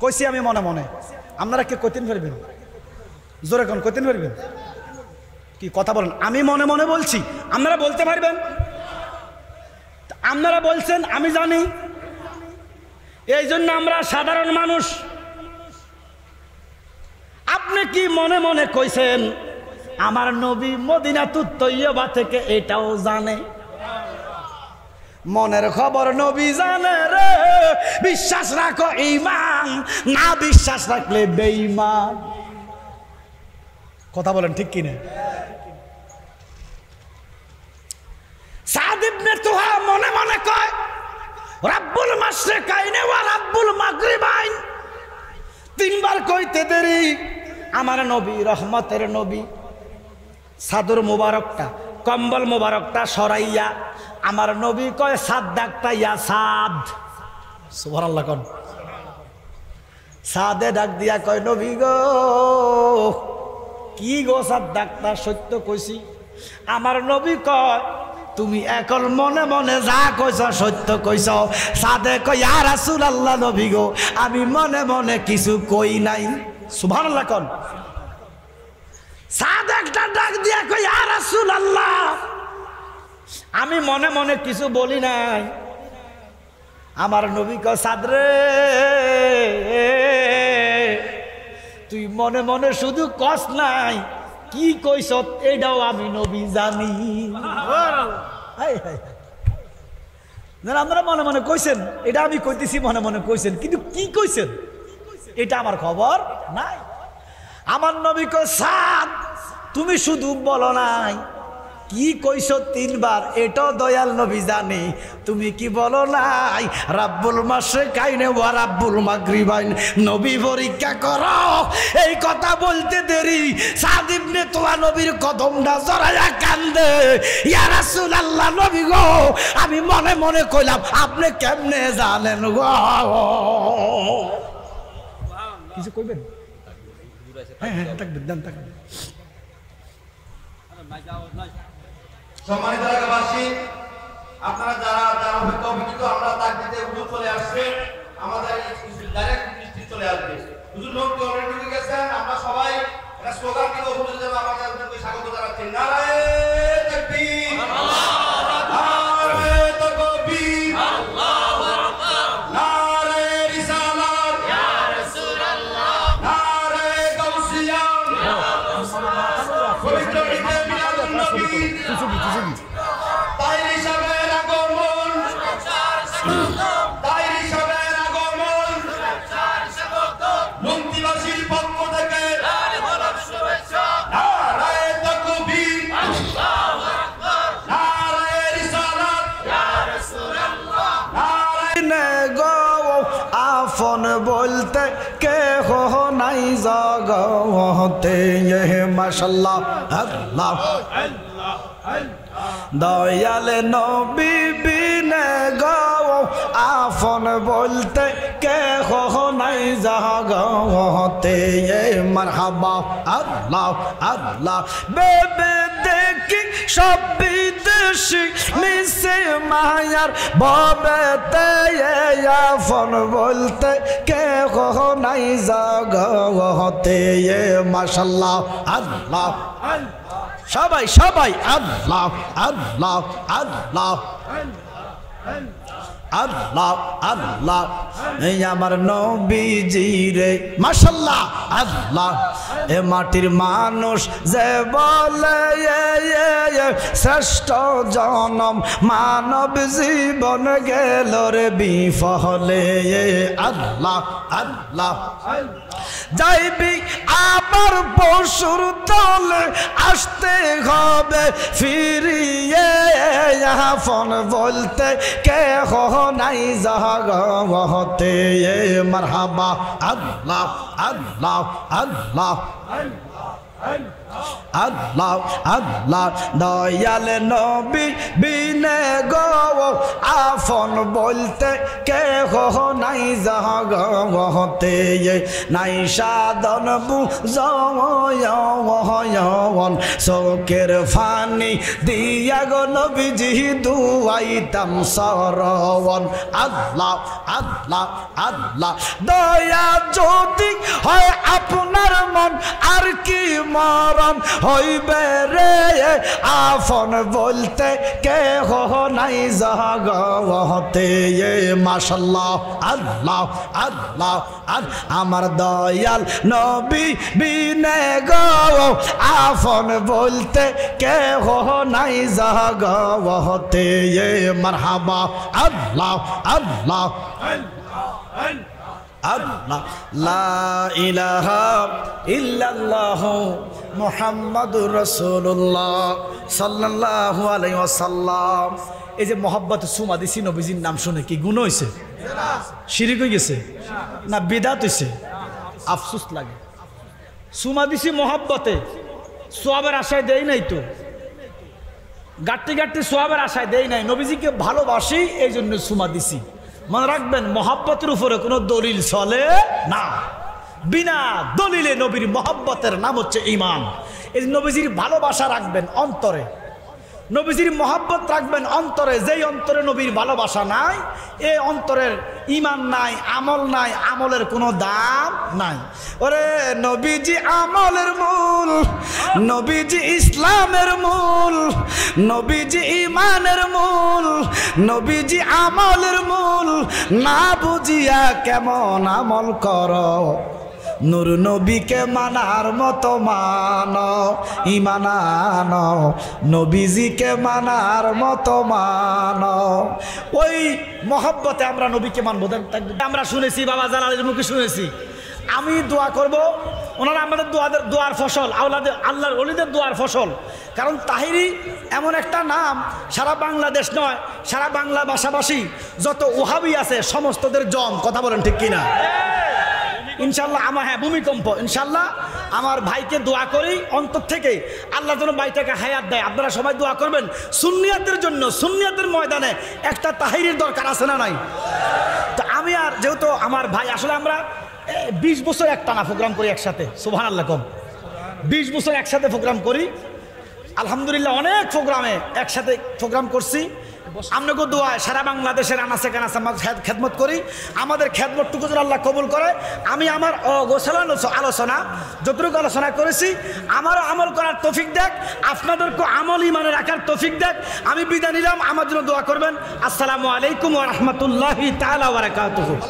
কইছি আমি মনে মনে। আপনারা কে কইতেন পারবেন? জোরে কোন কইতেন পারবেন? কি কথা বলেন? আমি মনে মনে বলছি, আপনারা বলতে পারবেন? আপনারা বলছেন আমি জানি, এই জন্য আমরা সাধারণ মানুষ। আপনি কি মনে মনে কইছেন? আমার নবী মদিনাতুত তৈয়বা থেকে এটাও জানে। মনের খবর নবী জানে রে, বিশ্বাস রাখো ঈমান, না বিশ্বাস রাখলে বেঈমান। কথা বলেন ঠিক কিনা? সাদ ইবনে তোহা মনে মনে কয় রব্বুল মাশরিকাইনি ওয়া রব্বুল মাগরিবাইন। তিনবার কইতে দেরি আমার নবী রহমতের নবী সাদর মুবারকটা, কম্বল মুবারকটা সরাইয়া আমার নবী কয় সাদ ডাকটা ইয়া সাদ। সুবহানাল্লাহ কোন। সাদে ডাক দিয়া কয় নবী গো। কি গো সাদ ডাক্তার, সত্য কইছি। আমার নবী কয় তুমি এখন মনে মনে যা কইছ সত্য কইছ। সাদে কয় ইয়া রাসূলুল্লাহ নবী গো, আমি মনে মনে কিছু কই নাই। সুবহানাল্লাহ কোন। সাদ একটা ডাক দিয়া কয় ইয়া রাসূলুল্লাহ, আমি মনে মনে কিছু বলি নাই। আমার নবী কয় সাদ রে, তুই মনে মনে শুধু কস নাই, কি কইছ এটাও আমি নবী জানি। আপনারা মনে মনে কইছেন, এটা আমি কইতেছি মনে মনে কইছেন, কিন্তু কি কইছেন এটা আমার খবর নাই। আমার নবী কয় সাদ তুমি শুধু বলো নাই, কি কইছ তিনবার এটাও দয়াল নবী জানে। তুমি কি বলো নাই রাব্বুল মাশরিকাইনি ওয়া রাব্বুল মাগরিবাইন। নবী পরীক্ষা করো। এই কথা বলতে দেরি সাদ ইবনে তোহা নবীর কদমটা জড়াইয়া কান্দে, ইয়া রাসূলুল্লাহ নবী গো, আমি মনে মনে কইলাম আপনি কেমনে জানেন গো? কিছু কইবেন? হ্যাঁ হ্যাঁ থাকবেন, দেন থাকবেন। সম্মানিত এলাকাবাসী, আপনারা যারা হয়তো অভিজ্ঞ, আমরা তার দিতে হুজুর চলে আসছে, আমাদের ডাইরেক্ট দৃষ্টি চলে আসবে। হুজুর লোক অলরেডি ঢুকে গেছেন। আমরা সবাই একটা স্লোগান দিব, হুজুর যেন আমাদেরকে স্বাগত জানাচ্ছি। নারায়ে তাকবীর, নারায়ে তাকবীর, আল্লাহু আকবার, নারায়ে রিসালাত, ইয়া রাসূলুল্লাহ, নারায়ে গাউসিয়া, ইয়া রাসূলুল্লাহ। পবিত্র ঈদে মিলাদুন নবী, তাই হিসাবের আগমন, তাই হিসাবের আগমন, মুক্তিবাসীর পক্ষ থেকে নারায়ে তাকবীর, আল্লাহু আকবার, নারায়ে রিসালাত, ইয়া রাসূলুল্লাহ, নারায়ে গো আপন বলতে কে হো নাই জগতে। মাশাআল্লাহ আল্লাহ দয়াল নবী বিনে গো আপন বলতে কে হো নাই জগতে। মারহাবা আল্লাহ আল্লাহ। বেবে দেখি সব বিদেশি মিশে মায়ার ববেতে, আপন বলতে কে হো নাই জগতে। মাশাআল্লাহ আল্লাহ। সবাই সবাই আল্লাহ আল্লাহ আল্লাহ আল্লাহ আল্লাহ। এই আমার নবীজি রে মাশাআল্লাহ আল্লাহ। এ মাটির মানুষ যে বলে শ্রেষ্ঠ জনম মানব জীবন গেল রে বিফলে। আল্লাহ আল্লাহ। যাইবি আবার পশুর দলে আসতে হবে ফিরিয়ে আপন বলতে কেহ নাই জগতে মারহাবা আল্লাহ আল্লাহ আল্লাহ আল্লাহ আল্লাহ দয়াল নবী বিনে গো আপন বলতে কেহ নাই জগতে নাই সাধন বুঝন চোখের ফানি দিয়া গো নবীজি দুয়াইতাম সরবন আল্লাহ আল্লাহ আল্লাহ দয়া যদি হয় আপনার মন আর কি মরণ হইবে রে আপন বলতে কেহ নাই জগতে মাশাআল্লাহ আল্লাহ আল্লাহ আমার দয়াল নবী বিনে গো আপন বলতে কেহ নাই জগতে মারহাবা আল্লাহ আল্লাহ আল্লাহ লা ইলাহা ইল্লাল্লাহ মুহাম্মাদুর রাসূলুল্লাহ সাল্লাল্লাহু আলাইহি ওয়াসাল্লাম। এই যে মোহাব্বত সুমা দিছি নবীজির নাম শুনে কি গুণ হইছে? শিরিক হয়ে গেছে না বিদআত হইছে? আফসোস লাগে। সুমা দিছি মোহাব্বতে, সওয়াবের আশায় দেই নাই তো, গাট্টি গাট্টি সওয়াবের আশায় দেই নাই, নবীজিকে ভালোবাসি এই জন্য সুমা দিছি। মনে রাখবেন মহব্বতের উপরে কোনো দলিল চলে না, বিনা দলিলে নবীর মহব্বতের নাম হচ্ছে ঈমান। এই নবীজির ভালোবাসা রাখবেন অন্তরে, নবীজির মহব্বত রাখবেন অন্তরে। যেই অন্তরে নবীর ভালোবাসা নাই, এই অন্তরের ঈমান নাই, আমল নাই, আমলের কোনো দাম নাই। ওরে নবীজি আমলের মূল, নবীজি ইসলামের মূল, নবীজি ঈমানের মূল, নবীজি আমলের মূল। না বুঝিয়া কেমন আমল করো, নূর নবীকে মানার মতো মানো, ঈমান আনো, নবীজিকে মানার মতো মানো। ওই মহব্বতে আমরা নবীকে মানবো। আমরা শুনেছি বাবা জালালের মুখে শুনেছি, আমি দোয়া করব, ওনারা আমাদের দোয়ার ফসল, আল্লাহর ওলিদের দোয়ার ফসল। কারণ তাহিরি এমন একটা নাম, সারা বাংলাদেশ নয়, সারা বাংলা ভাষাভাষী যত ওহাবি আছে সমস্তদের জম। কথা বলেন ঠিক কিনা? ইনশাল্লাহ আমার, হ্যাঁ ভূমিকম্প, ইনশাল্লাহ আমার ভাইকে দোয়া করি অন্তর থেকে, আল্লাহ যেন ভাইটাকে হায়াত দেয়। আপনারা সবাই দোয়া করবেন সুন্নিয়াতের জন্য। সুন্নিয়াতের ময়দানে একটা তাহিরির দরকার আছে না নাই? তো আমি আর যেহেতু আমার ভাই, আসলে আমরা 20 বছর একটানা প্রোগ্রাম করি একসাথে, সুবহানাল্লাহ কম, 20 বছর একসাথে প্রোগ্রাম করি। আলহামদুলিল্লাহ অনেক প্রোগ্রামে একসাথে প্রোগ্রাম করছি। আপনাকে দোয়ায় সারা বাংলাদেশের আনাচে কানাচে আমরা খেদমত করি। আমাদের খেদমতটুকু যেন আল্লাহ কবুল করে। আমি আমার অগোছালো আলোচনা যতটুকু আলোচনা করেছি, আমারও আমল করার তৌফিক দেখ, আপনাদেরকেও আমল ইমানে রাখার তৌফিক দেখ। আমি বিদায় নিলাম, আমার জন্য দোয়া করবেন। আসসালামু আলাইকুম ওয়া রাহমাতুল্লাহি তাআলা ওয়া বারাকাতুহু।